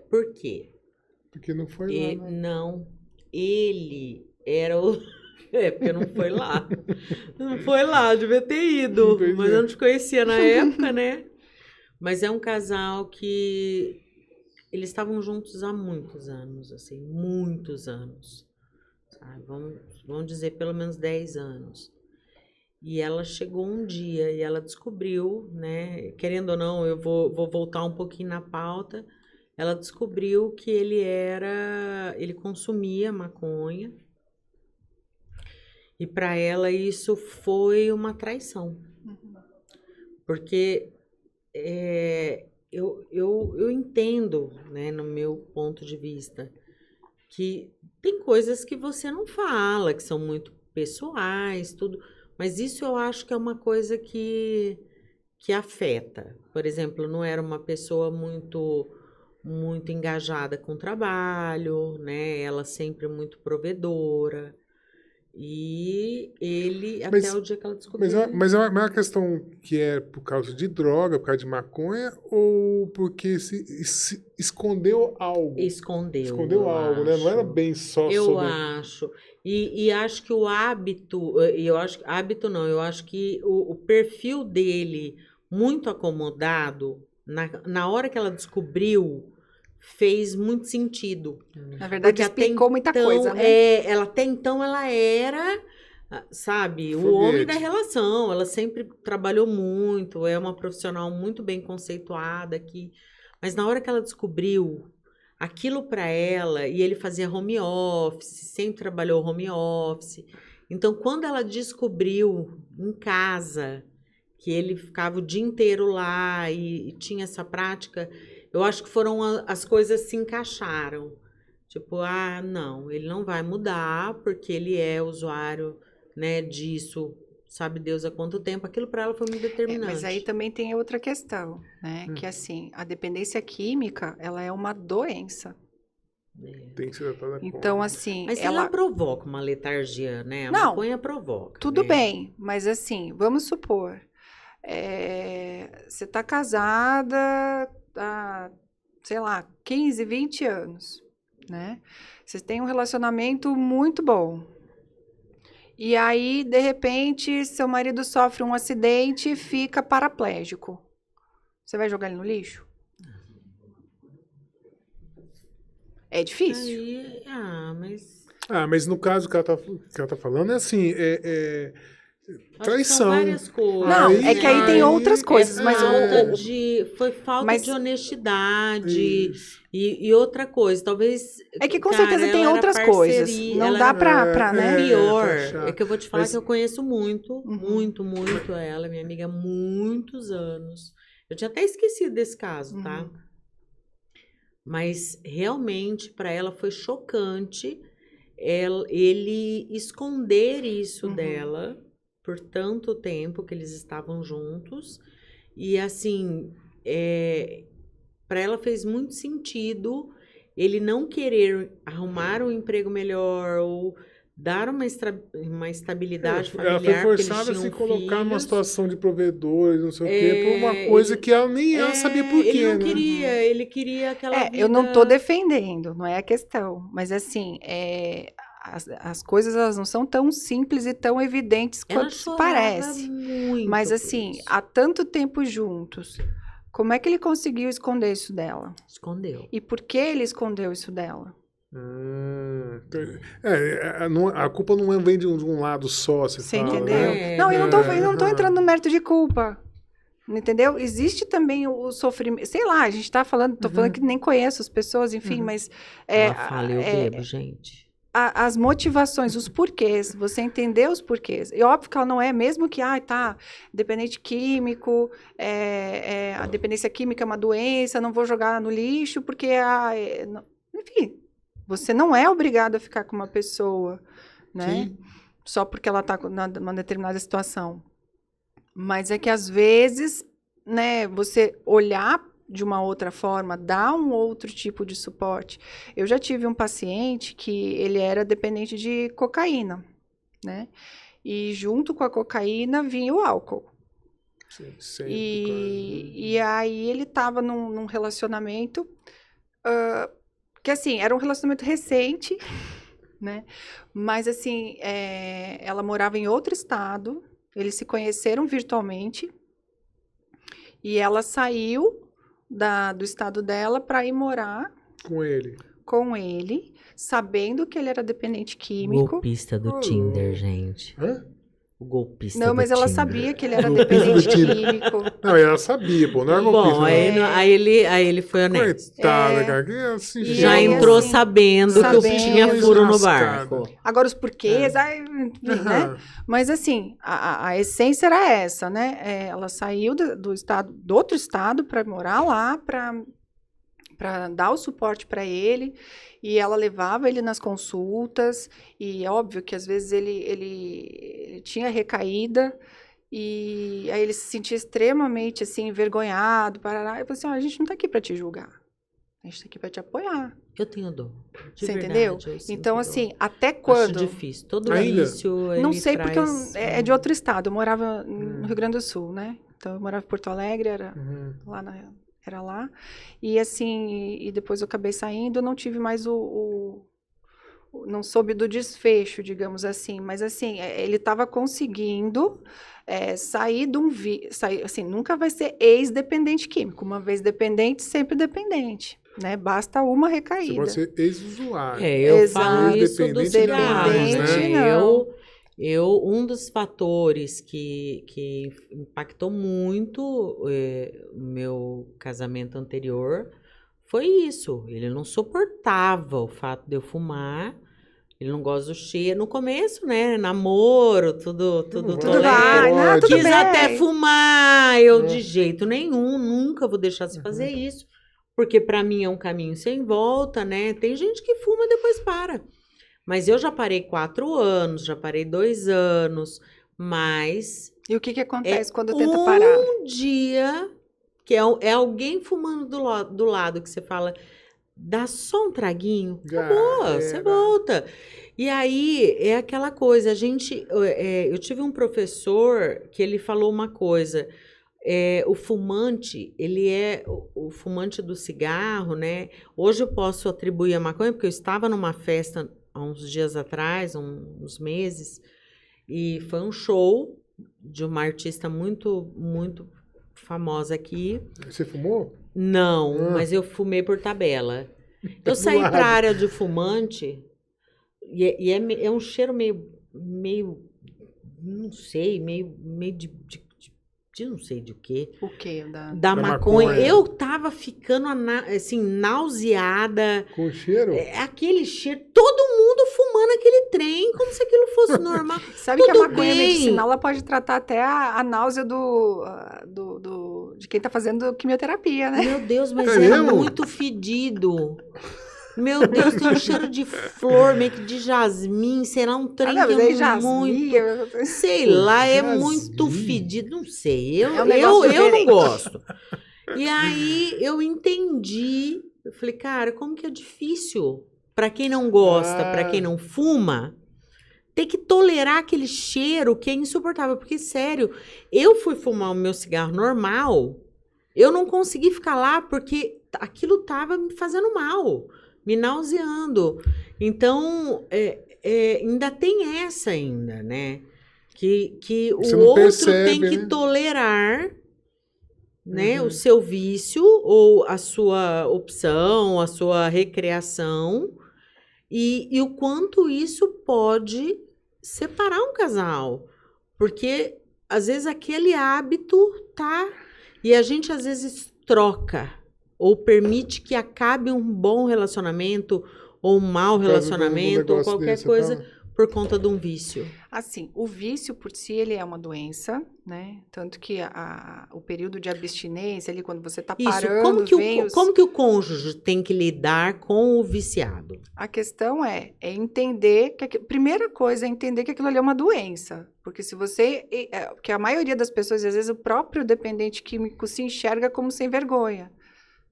Por quê? Porque não foi lá, né? Não, ele era o... porque não foi lá. Não foi lá, devia ter ido. Pois Mas é. eu não te conhecia na época, né? Mas é um casal que... Eles estavam juntos há muitos anos, assim, muitos anos. Sabe? Vamos dizer, pelo menos 10 anos. E ela chegou um dia e ela descobriu, né? Querendo ou não, eu vou voltar um pouquinho na pauta. Ela descobriu que ele consumia maconha. E para ela isso foi uma traição. Porque eu entendo, né, no meu ponto de vista, que tem coisas que você não fala, que são muito pessoais, tudo. Mas isso eu acho que é uma coisa que afeta. Por exemplo, não era uma pessoa muito engajada com o trabalho, né? Ela sempre muito provedora. E ele, Mas- até o dia que ela descobriu. Mas é uma questão que é por causa de droga, por causa de maconha, ou porque se escondeu algo? Escondeu. Escondeu eu algo, né? Não era acho. bem só Eu sobre... acho. E acho que o hábito, eu acho hábito não, eu acho que o perfil dele, muito acomodado, na hora que ela descobriu, fez muito sentido. Na verdade, Porque até explicou muita então, coisa, né? até então ela era, sabe, o Foguete. homem da relação. Ela sempre trabalhou muito, é uma profissional muito bem conceituada aqui. Mas na hora que ela descobriu aquilo para ela, e ele fazia home office, sempre trabalhou home office. Então, quando ela descobriu em casa que ele ficava o dia inteiro lá e tinha essa prática, eu acho que foram as coisas se encaixaram. Tipo, não, ele não vai mudar porque ele é usuário, né, disso, sabe Deus há quanto tempo. Aquilo para ela foi muito determinante. Mas aí também tem outra questão, né? Que assim, a dependência química, ela é uma doença. Tem que ser tratada Então, como... assim, Mas ela provoca uma letargia, né? A Não, maconha provoca. tudo né? bem, mas assim, vamos supor, você tá casada há, sei lá, 15, 20 anos, né? Você tem um relacionamento muito bom. E aí, de repente, seu marido sofre um acidente e fica paraplégico. Você vai jogar ele no lixo? É difícil. Aí, mas... mas no caso que ela tá falando é assim, acho que traição. São várias coisas. Não, é que aí tem outras coisas, mas Foi falta mas- de honestidade Isso. e outra coisa, talvez... é que com cara, certeza tem ela era outras coisas. parceria, Não ela dá era- pra, né? Pior tá é que eu vou te falar Mas- que eu conheço muito, Uhum. muito ela, minha amiga há muitos anos. Eu tinha até esquecido desse caso, tá? Uhum. Mas realmente para ela foi chocante ele esconder isso Uhum. dela por tanto tempo que eles estavam juntos. E assim, para ela fez muito sentido ele não querer arrumar um emprego melhor ou dar uma estabilidade Ela familiar, foi porque eles forçada a se tinham colocar numa filhos. situação de provedores, não sei o quê, por uma coisa que ela nem ela sabia por quê, Ele não né? queria, ele queria aquela vida... Eu não tô defendendo, não é a questão. Mas assim, as coisas elas não são tão simples e tão evidentes Ela quanto se chorava parece. muito Mas por assim, isso. há tanto tempo juntos, como é que ele conseguiu esconder isso dela? Escondeu. E por que ele escondeu isso dela? A culpa não vem de um lado só, se Você fala, entendeu? né? Não, eu não tô aham. entrando no mérito de culpa. Entendeu? Existe também o sofrimento. Sei lá, a gente tá falando, tô falando que nem conheço as pessoas, enfim, mas Ela fala, eu bebo, gente. as motivações, os porquês, você entender os porquês. E óbvio que ela não é, mesmo que, dependente químico, a dependência química é uma doença, não vou jogar no lixo, porque, enfim, você não é obrigado a ficar com uma pessoa, né? Sim. Só porque ela está numa determinada situação. Mas é que, às vezes, né, você olhar de uma outra forma, dar um outro tipo de suporte. Eu já tive um paciente que ele era dependente de cocaína, né? E junto com a cocaína vinha o álcool. Sim, sempre, E aí ele estava num relacionamento que, assim, era um relacionamento recente, né? Mas, assim, ela morava em outro estado, eles se conheceram virtualmente e ela saiu do estado dela para ir morar com ele, sabendo que ele era dependente químico. Golpista do Tinder, gente. Hã? O golpista Não, do mas ela Tinder. sabia que ele era dependente químico. Não, ela sabia, pô, não era Bom, golpista. aí ele foi honesto. Coitada, cara, que assim, E Já aí, entrou assim, sabendo que o sabendo. tinha furo no Lascada. barco. Agora, os porquês, enfim, né? Aham. Mas, assim, a essência era essa, né? Ela saiu do outro estado para morar lá, para dar o suporte para ele, e ela levava ele nas consultas, e é óbvio que às vezes ele tinha recaída, e aí ele se sentia extremamente, assim, envergonhado, parará, e eu falei assim, a gente não tá aqui para te julgar, a gente tá aqui para te apoiar. Eu tenho dor. De Você verdade, entendeu? eu sinto Então, dor. assim, até Acho quando? difícil. Todo Ainda? início ele Não sei, porque traz... é de outro estado. Eu morava no Rio Grande do Sul, né? Então, eu morava em Porto Alegre, era lá. E, assim, e depois eu acabei saindo, eu não tive mais não soube do desfecho, digamos assim. Mas, assim, ele estava conseguindo sair de assim, nunca vai ser ex-dependente químico. Uma vez dependente, sempre dependente, né? Basta uma Você recaída. pode ser ex-usuário. Eu Exato. falo isso do Dependente cigarro, não, Dependente, né? não. Um dos fatores que impactou muito o meu casamento anterior foi isso. Ele não suportava o fato de eu fumar. Ele não gosta do cheiro. No começo, né? Namoro, tudo Tudo tolero. vai, não, tudo Quis bem. até fumar. Eu, de jeito nenhum, nunca vou deixar de fazer isso. Porque para mim é um caminho sem volta, né? Tem gente que fuma e depois para. Mas eu já parei 4 anos, já parei 2 anos, mas... E o que acontece quando tenta parar? Um dia, que é alguém fumando do lado, que você fala, dá só um traguinho, acabou, você volta. E aí, é aquela coisa, eu tive um professor que ele falou uma coisa, o fumante, ele é o fumante do cigarro, né? Hoje eu posso atribuir a maconha, porque eu estava numa festa há uns dias atrás, uns meses, e foi um show de uma artista muito, muito famosa aqui. Você fumou? Não, mas eu fumei por tabela. Eu saí para a área de fumante, e é um cheiro meio, não sei, meio de não sei de o quê. O quê? Da maconha. Eu tava ficando, assim, nauseada. Com o cheiro? Aquele cheiro, todo mundo fumando aquele trem, como se aquilo fosse normal. Sabe que a Tudo maconha bem. medicinal, ela pode tratar até a náusea de quem tá fazendo quimioterapia, né? Meu Deus, mas É é mesmo? muito fedido. Meu Deus, tem um cheiro de flor, meio que de jasmim, sei lá, um trem não, que mas aí é jasmim, muito... Sei lá, é jasmim. muito fedido, não sei. É um negócio Eu não diferente. gosto. E aí eu entendi, eu falei, cara, como que é difícil para quem não gosta, para quem não fuma, ter que tolerar aquele cheiro que é insuportável. Porque, sério, eu fui fumar o meu cigarro normal, eu não consegui ficar lá porque aquilo tava me fazendo mal, me nauseando. Então, ainda tem essa ainda, né? Que Você o não outro percebe, tem que né? tolerar, né, o seu vício ou a sua opção, a sua recreação, e o quanto isso pode separar um casal. Porque, às vezes, aquele hábito tá... E a gente, às vezes, troca ou permite que acabe um bom relacionamento ou um mau Por causa do relacionamento ou negócio qualquer desse, você coisa fala? por conta de um vício. Assim, o vício por si, ele é uma doença, né? Tanto que o período de abstinência, ali, quando você tá Isso, parando, vem os... como que o cônjuge tem que lidar com o viciado? A questão é entender que... Primeira coisa é entender que aquilo ali é uma doença. Porque se você... Porque a maioria das pessoas, às vezes, o próprio dependente químico se enxerga como sem vergonha.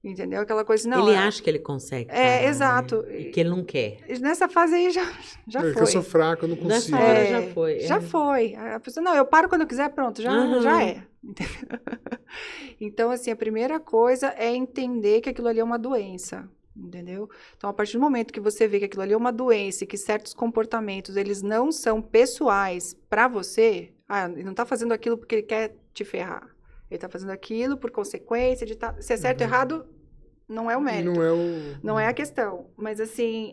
Entendeu? Aquela coisa, não... Ele acha que ele consegue parar, exato. né? E que ele não quer. Nessa fase aí já Que foi. eu sou fraco, eu não Nessa consigo. hora já foi. Já foi. A pessoa, não, eu paro quando eu quiser, pronto, já é. Entendeu? Então, assim, a primeira coisa é entender que aquilo ali é uma doença, entendeu? Então, a partir do momento que você vê que aquilo ali é uma doença e que certos comportamentos, eles não são pessoais para você, ele não tá fazendo aquilo porque ele quer te ferrar. Ele tá fazendo aquilo por consequência de se é certo ou errado, não é o mérito. Não é a questão. Mas, assim,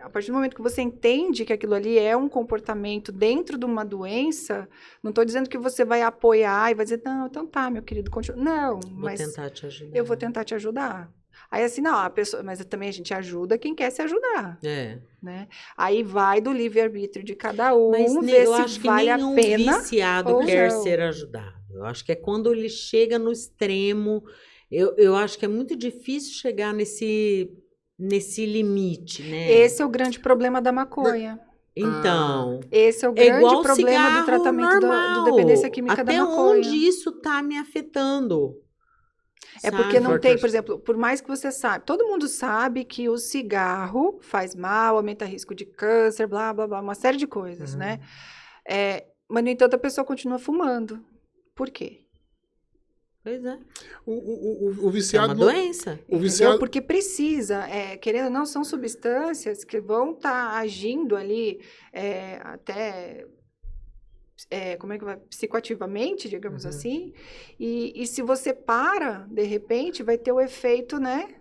a partir do momento que você entende que aquilo ali é um comportamento dentro de uma doença, não estou dizendo que você vai apoiar e vai dizer, não, então tá, meu querido, continua. Não, mas Vou tentar te ajudar. eu vou tentar te ajudar. Aí, assim, não, a pessoa... Mas também a gente ajuda quem quer se ajudar. Né? Aí vai do livre-arbítrio de cada um, mas ver eu se acho que vale a nenhum pena viciado ou quer não. ser ajudado. Eu acho que é quando ele chega no extremo. Eu acho que é muito difícil chegar nesse limite, né? Esse é o grande problema da maconha. Então, esse é o grande igual problema do cigarro tratamento normal. do dependência química da Até maconha. onde isso está me afetando? É porque não tem, por exemplo, por mais que você sabe, todo mundo sabe que o cigarro faz mal, aumenta risco de câncer, blá, blá, blá, uma série de coisas, né? Mas, no entanto, a pessoa continua fumando. Por quê? Pois é. O viciado... É uma doença. O viciado... Porque precisa, querendo ou não, são substâncias que vão estar agindo ali até... como é que vai? Psicoativamente, digamos assim. E se você para, de repente, vai ter o efeito, né?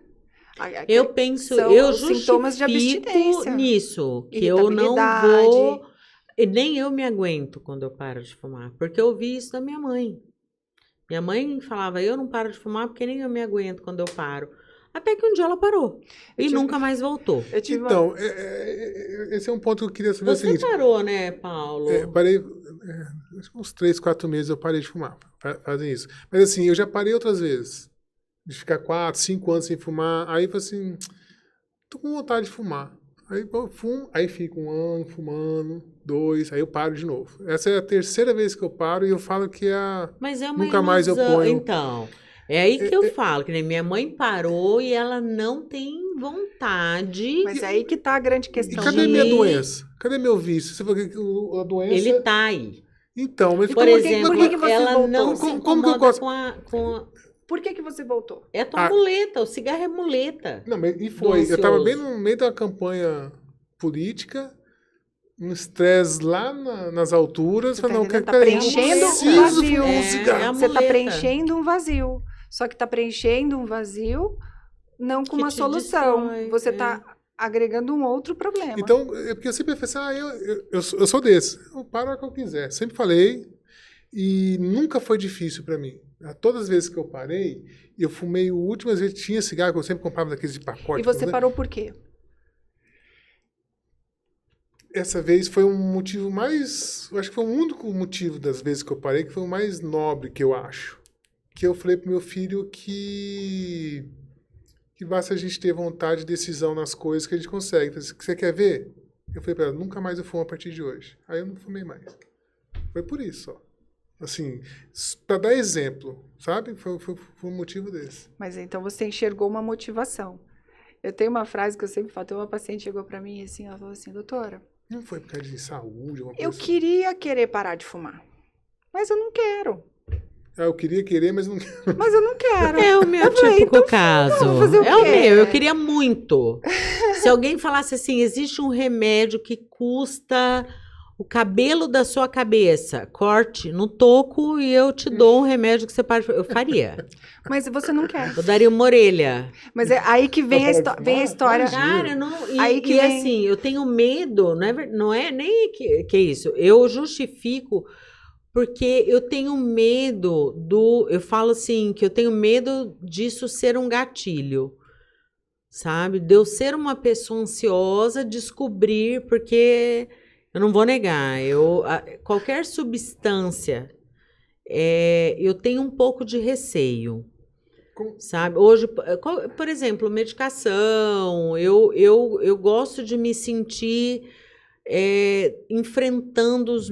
Eu penso, são eu os sintomas de justifico abstinência. nisso, que eu não vou... E nem eu me aguento quando eu paro de fumar, porque eu vi isso da minha mãe. Minha mãe falava, eu não paro de fumar porque nem eu me aguento quando eu paro. Até que um dia ela parou e nunca mais voltou. Então, esse é um ponto que eu queria saber. Você o seguinte, parou, né, Paulo? Parei, uns 3, 4 meses eu parei de fumar, fazem isso. Mas assim, eu já parei outras vezes, de ficar 4, 5 anos sem fumar, aí eu falei assim, tô com vontade de fumar. Aí eu fumo, aí fico 1 ano fumando, 2, aí eu paro de novo. Essa é a 3ª vez que eu paro e eu falo que Mas é uma nunca ilusão. mais eu ponho... Então, é aí que eu falo, que nem minha mãe parou e ela não tem vontade. Mas é aí que tá a grande questão. E cadê minha doença? Cadê meu vício? Você falou que a doença... Ele tá aí. Então, mas... Por exemplo, por que você ela voltou? não se incomoda com a... Por que você voltou? É a tua muleta, o cigarro é muleta. Não, mas e foi. Eu estava bem no meio da campanha política, um estresse lá nas alturas. Você falei, não, tá preenchendo um vazio. Você está preenchendo um vazio. Só que está preenchendo um vazio não com uma solução. Destrói, você está agregando um outro problema. Então, é porque eu sempre pensei, eu sou desse. Eu paro a hora que eu quiser. Sempre falei e nunca foi difícil para mim. Todas as vezes que eu parei, eu fumei o último, às vezes tinha cigarro, que eu sempre comprava daqueles de pacote. E você parou por quê? Essa vez foi um motivo mais... Eu acho que foi o único motivo das vezes que eu parei, que foi o mais nobre, que eu acho. Que eu falei pro meu filho que basta a gente ter vontade e decisão nas coisas que a gente consegue. Você quer ver? Eu falei para ela, nunca mais eu fumo a partir de hoje. Aí eu não fumei mais. Foi por isso, ó. Assim, para dar exemplo, sabe? Foi um motivo desse. Mas então você enxergou uma motivação. Eu tenho uma frase que eu sempre falo, tem uma paciente chegou para mim assim, ela falou assim, doutora, Não foi por causa de saúde, alguma coisa Eu assim? queria querer parar de fumar, mas eu não quero. Eu queria querer, mas não quero. Mas eu não quero. É o meu Eu falei, típico então, caso. vou fazer o É o quê? meu, eu queria muito. Se alguém falasse assim, existe um remédio que custa o cabelo da sua cabeça, corte no toco e eu te dou um remédio que você pode... Eu faria. Mas você não quer. Eu daria uma orelha. Mas é aí que vem, Pra parar de vem a fumar? história. Imagina. Cara, não, Aí que e vem- assim, eu tenho medo, não é nem que isso. Eu justifico porque eu tenho medo eu falo assim, que eu tenho medo disso ser um gatilho, sabe? De eu ser uma pessoa ansiosa, descobrir, porque eu não vou negar, qualquer substância, eu tenho um pouco de receio. Como- Sabe? Hoje, por exemplo, medicação, eu gosto de me sentir enfrentando os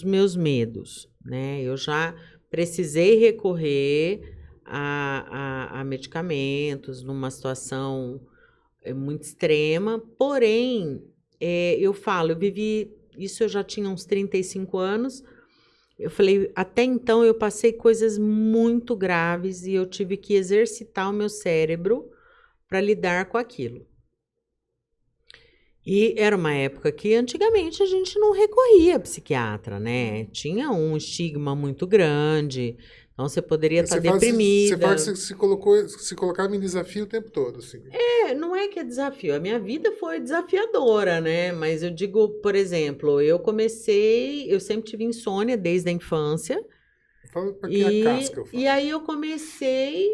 meus medos, né? Eu já precisei recorrer a medicamentos numa situação muito extrema, porém, eu vivi isso, eu já tinha uns 35 anos. Eu falei, até então eu passei coisas muito graves e eu tive que exercitar o meu cérebro para lidar com aquilo. E era uma época que antigamente a gente não recorria a psiquiatra, né? Tinha um estigma muito grande, então você poderia estar deprimida. Você fala que se colocava em desafio o tempo todo, assim. Não é que é desafio, a minha vida foi desafiadora, né? Mas eu digo, por exemplo, eu sempre tive insônia desde a infância. Fala pra quem é a casca, eu falo. E aí eu comecei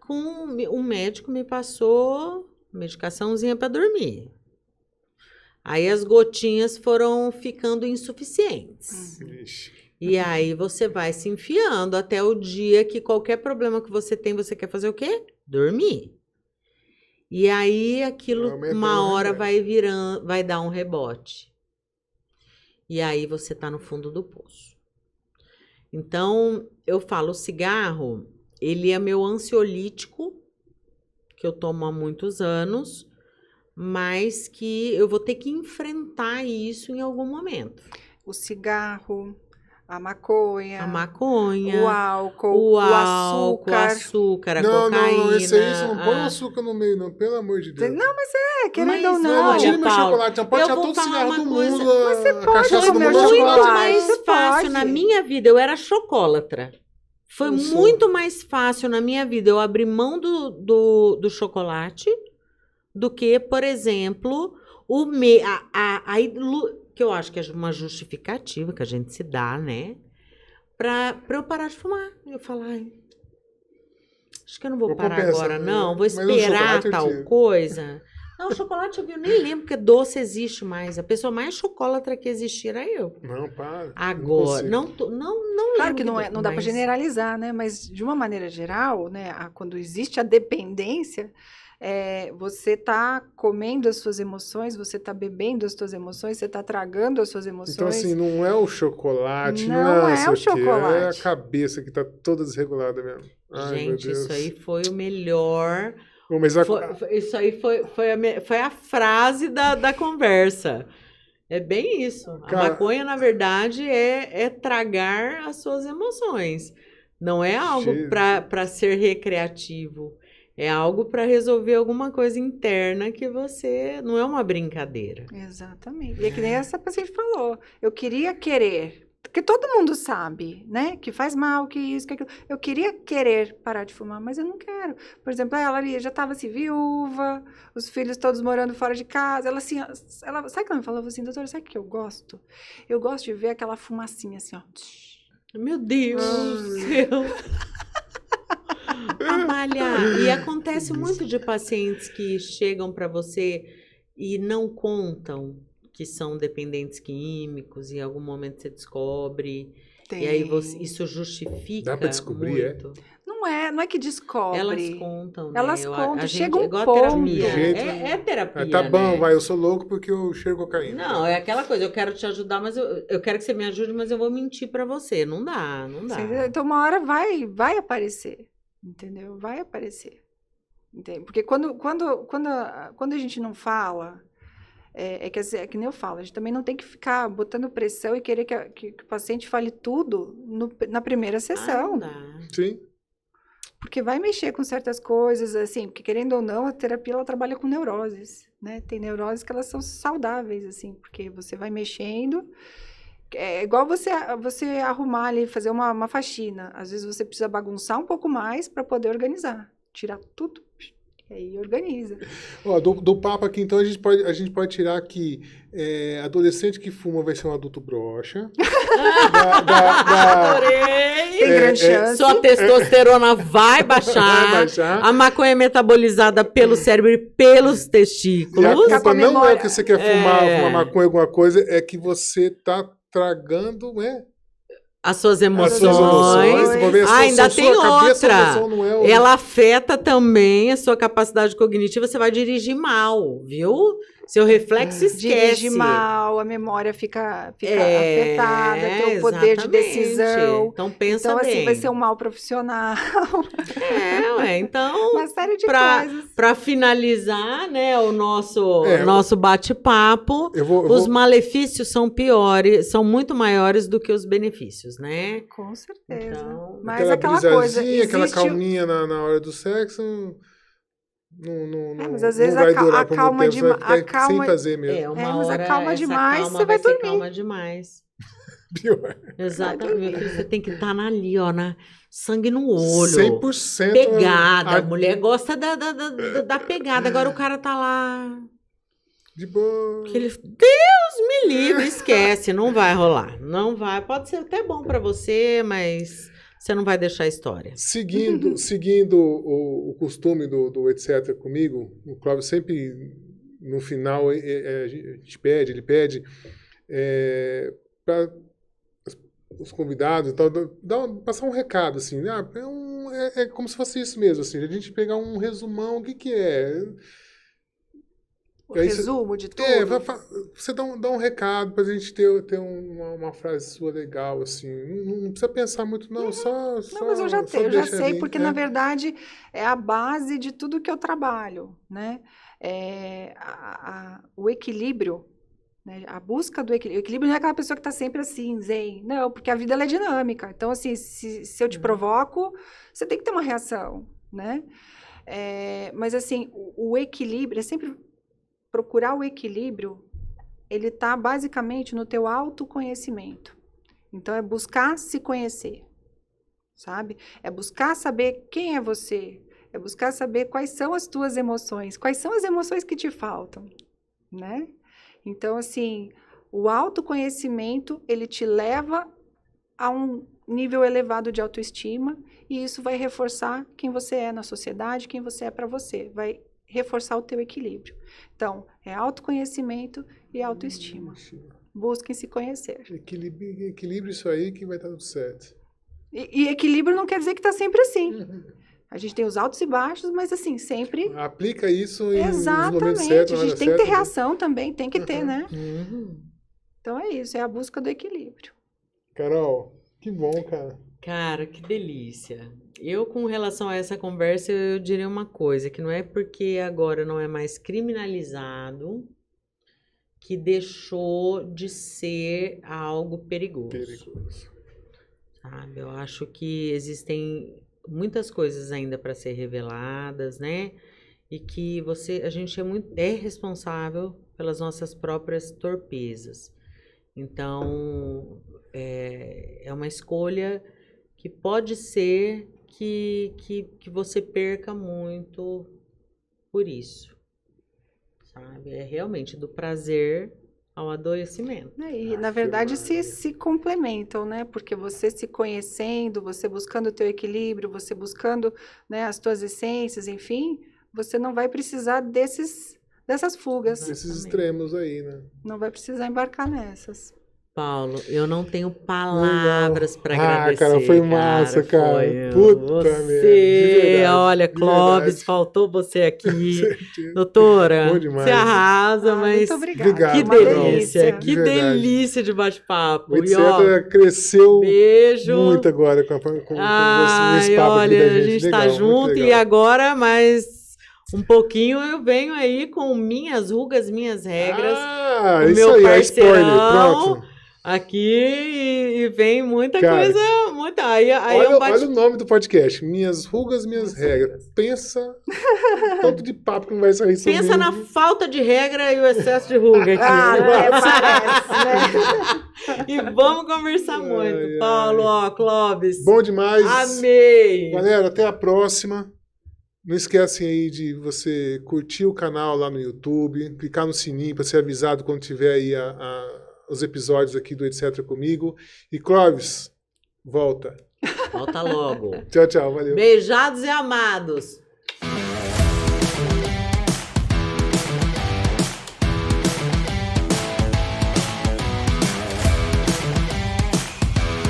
com um médico me passou medicaçãozinha para dormir. Aí as gotinhas foram ficando insuficientes. Ixi. E aí você vai se enfiando até o dia que qualquer problema que você tem, você quer fazer o quê? Dormir. E aí aquilo uma hora vai dar um rebote. E aí você tá no fundo do poço. Então, eu falo, o cigarro, ele é meu ansiolítico, que eu tomo há muitos anos, mas que eu vou ter que enfrentar isso em algum momento. O cigarro, a maconha, A maconha, o álcool, o açúcar. a Não, cocaína. não, esse aí você não põe açúcar no meio, não, pelo amor de Deus. Não, mas querendo Mas ou Não, não. tira meu Paulo, chocolate, não pode eu tirar vou todo o falar cigarro uma do coisa. mundo, Mas você a pode cachaça comer do o mundo é Muito chocolate. chocolate. mais Você fácil pode. na minha vida, eu era chocolatra. Foi Eu sou. muito mais fácil na minha vida eu abrir mão do chocolate do que, por exemplo, que eu acho que é uma justificativa que a gente se dá, né? Pra eu parar de fumar. Eu falar, acho que eu não vou Vou parar compensar, agora, né? não. Vou Mas o esperar chocolate eu tal tiro. coisa. Não, chocolate eu nem lembro, porque doce existe mais. A pessoa mais chocolatra que existir era eu. Não, para. Agora, consigo. não Claro lembro que não, não dá para mas- generalizar, né? Mas de uma maneira geral, né? Quando existe a dependência, você tá comendo as suas emoções, você tá bebendo as suas emoções, você tá tragando as suas emoções. Então, assim, não é o chocolate, Não é o sei quê, é a chocolate. cabeça que tá toda desregulada mesmo. Ai, meu Gente, Deus. isso aí foi o melhor. Bom, mas Isso aí foi a frase da conversa. É bem isso. A Cara- maconha, na verdade, é tragar as suas emoções. Não é algo Jesus. para ser recreativo. É algo para resolver alguma coisa interna que você... Não é uma brincadeira. Exatamente. E é que nem essa paciente falou. Eu queria querer, porque todo mundo sabe, né? Que faz mal, que isso, que aquilo. Eu queria querer parar de fumar, mas eu não quero. Por exemplo, ela ali já estava assim, viúva, os filhos todos morando fora de casa. Ela assim, sabe o que ela me falou? Assim, doutora, sabe o que eu gosto? Eu gosto de ver aquela fumacinha assim, ó. Meu Deus do céu! Amália, e acontece muito de pacientes que chegam para você e não contam que são dependentes químicos, e em algum momento você descobre, Tem. e aí isso justifica Dá pra descobrir, muito. Não é que descobre. Elas contam, né? Elas contam, a chega gente, um igual a ponto. terapia. Jeito, É terapia, tá bom, né? vai, eu sou louco porque eu cheiro cocaína. Não, é aquela coisa, eu quero te ajudar, mas eu quero que você me ajude, mas eu vou mentir para você. Não dá. Então, uma hora vai aparecer, entendeu? Vai aparecer. Entende? Porque quando a gente não fala, é que nem eu falo, a gente também não tem que ficar botando pressão e querer que o paciente fale tudo na primeira sessão. Não dá. Sim. Porque vai mexer com certas coisas, assim, porque querendo ou não, a terapia, ela trabalha com neuroses, né? Tem neuroses que elas são saudáveis, assim, porque você vai mexendo, é igual você arrumar ali, fazer uma faxina. Às vezes você precisa bagunçar um pouco mais para poder organizar, tirar tudo, e aí organiza. Ó, do papo aqui, então, a gente pode tirar que adolescente que fuma vai ser um adulto broxa. Adorei! Tem grande chance. Sua testosterona vai baixar. Vai baixar. A maconha é metabolizada pelo cérebro e pelos E a testículos. Ficar com culpa a não é memória. que você quer fumar maconha, alguma coisa, é que você tá tragando, né? As suas emoções. As suas emoções. Vou ver, Ainda sua tem cabeça, outra. a emoção não é o... Ela afeta também a sua capacidade cognitiva. Você vai dirigir mal, viu? Seu reflexo esquece. Dirige mal, a memória fica afetada, tem o poder de exatamente. decisão. Então pensa Então, bem. assim, vai ser um mal profissional. Então, Uma série de pra, coisas. pra finalizar, né, o nosso É, bate-papo, Eu vou, os malefícios são muito maiores do que os benefícios, né? Com certeza. Então, Mas aquela coisa, brisazinha, aquela existe... calminha na hora do sexo, não mas às vezes não vai a durar por calma muito tempo, você vai a ficar calma- sem fazer mesmo. uma mas a hora calma essa demais, calma você vai ser dormir. calma demais. Pior. Exatamente. Meu filho, você tem que estar ali, ó, sangue no olho. 100%. Pegada. A mulher gosta da pegada. Agora o cara tá lá. De boa. Deus me livre, esquece. Não vai rolar. Não vai. Pode ser até bom pra você, mas você não vai deixar a história. Seguindo o costume do etc. comigo, o Cláudio sempre, no final, ele pede para os convidados e tal, passar um recado, assim, é como se fosse isso mesmo, assim, a gente pegar um resumão, o que é? O Aí resumo de tudo. Você dá um recado pra gente ter uma frase sua legal, assim. Não precisa pensar muito, não. Só Não, mas eu já deixa sei, ali, porque na verdade é a base de tudo que eu trabalho, né? O equilíbrio, né? A busca do equilíbrio. O equilíbrio não é aquela pessoa que está sempre assim, zen. Não, porque a vida ela é dinâmica. Então, assim, se eu te provoco, você tem que ter uma reação, né? Mas, assim, o equilíbrio é sempre procurar o equilíbrio. Ele está basicamente no teu autoconhecimento. Então, é buscar se conhecer. Sabe? É buscar saber quem é você, é buscar saber quais são as tuas emoções, quais são as emoções que te faltam, né? Então, assim, o autoconhecimento, ele te leva a um nível elevado de autoestima e isso vai reforçar quem você é na sociedade, quem você é para você, vai reforçar o teu equilíbrio. Então, é autoconhecimento e autoestima. Busquem se conhecer. Equilíbrio isso aí que vai estar tudo certo. E equilíbrio não quer dizer que está sempre assim. A gente tem os altos e baixos, mas assim, sempre... Aplica isso nos momentos Exatamente. certos. A gente tem que ter reação também, tem que ter, né? Uhum. Então é isso, é a busca do equilíbrio. Carol, que bom, cara. Cara, que delícia. Eu, com relação a essa conversa, eu diria uma coisa, que não é porque agora não é mais criminalizado que deixou de ser algo perigoso. Sabe? Eu acho que existem muitas coisas ainda para ser reveladas, né? E que a gente é responsável pelas nossas próprias torpezas. Então, é uma escolha que pode ser que você perca muito por isso, sabe? É realmente do prazer ao adoecimento. E, na verdade, se complementam, né? Porque você se conhecendo, você buscando o teu equilíbrio, você buscando, né, as tuas essências, enfim, você não vai precisar dessas fugas. Desses extremos aí, né? Não vai precisar embarcar nessas. Paulo, eu não tenho palavras para agradecer. Cara, foi massa, cara. Puta merda. Olha, Clóvis, faltou você aqui. Doutora, bom demais. você arrasa, mas muito obrigada. que Obrigado, delícia, Carol. que De verdade. delícia de bate-papo. O etc. cresceu beijo. muito agora com você nesse papo aqui olha, da gente. A gente legal, tá junto e agora, mas um pouquinho eu venho aí com minhas rugas, minhas regras. Ah, o isso meu aí, a parceirão spoiler, pronto. aqui e vem muita Cara, coisa, muita. Aí Olha, eu bate... olha o nome do podcast, Minhas Rugas, Minhas Regras. Pensa tanto de papo que não vai sair sobre Pensa na falta de regra e o excesso de ruga aqui. Até parece, né? E vamos conversar muito. Ai, Paulo, ó, Clóvis. Bom demais. Amei. Galera, até a próxima. Não esquecem aí de você curtir o canal lá no YouTube, clicar no sininho para ser avisado quando tiver aí os episódios aqui do Etc. Comigo. E Clóvis, volta. Volta logo. Tchau, tchau. Valeu. Beijados e amados.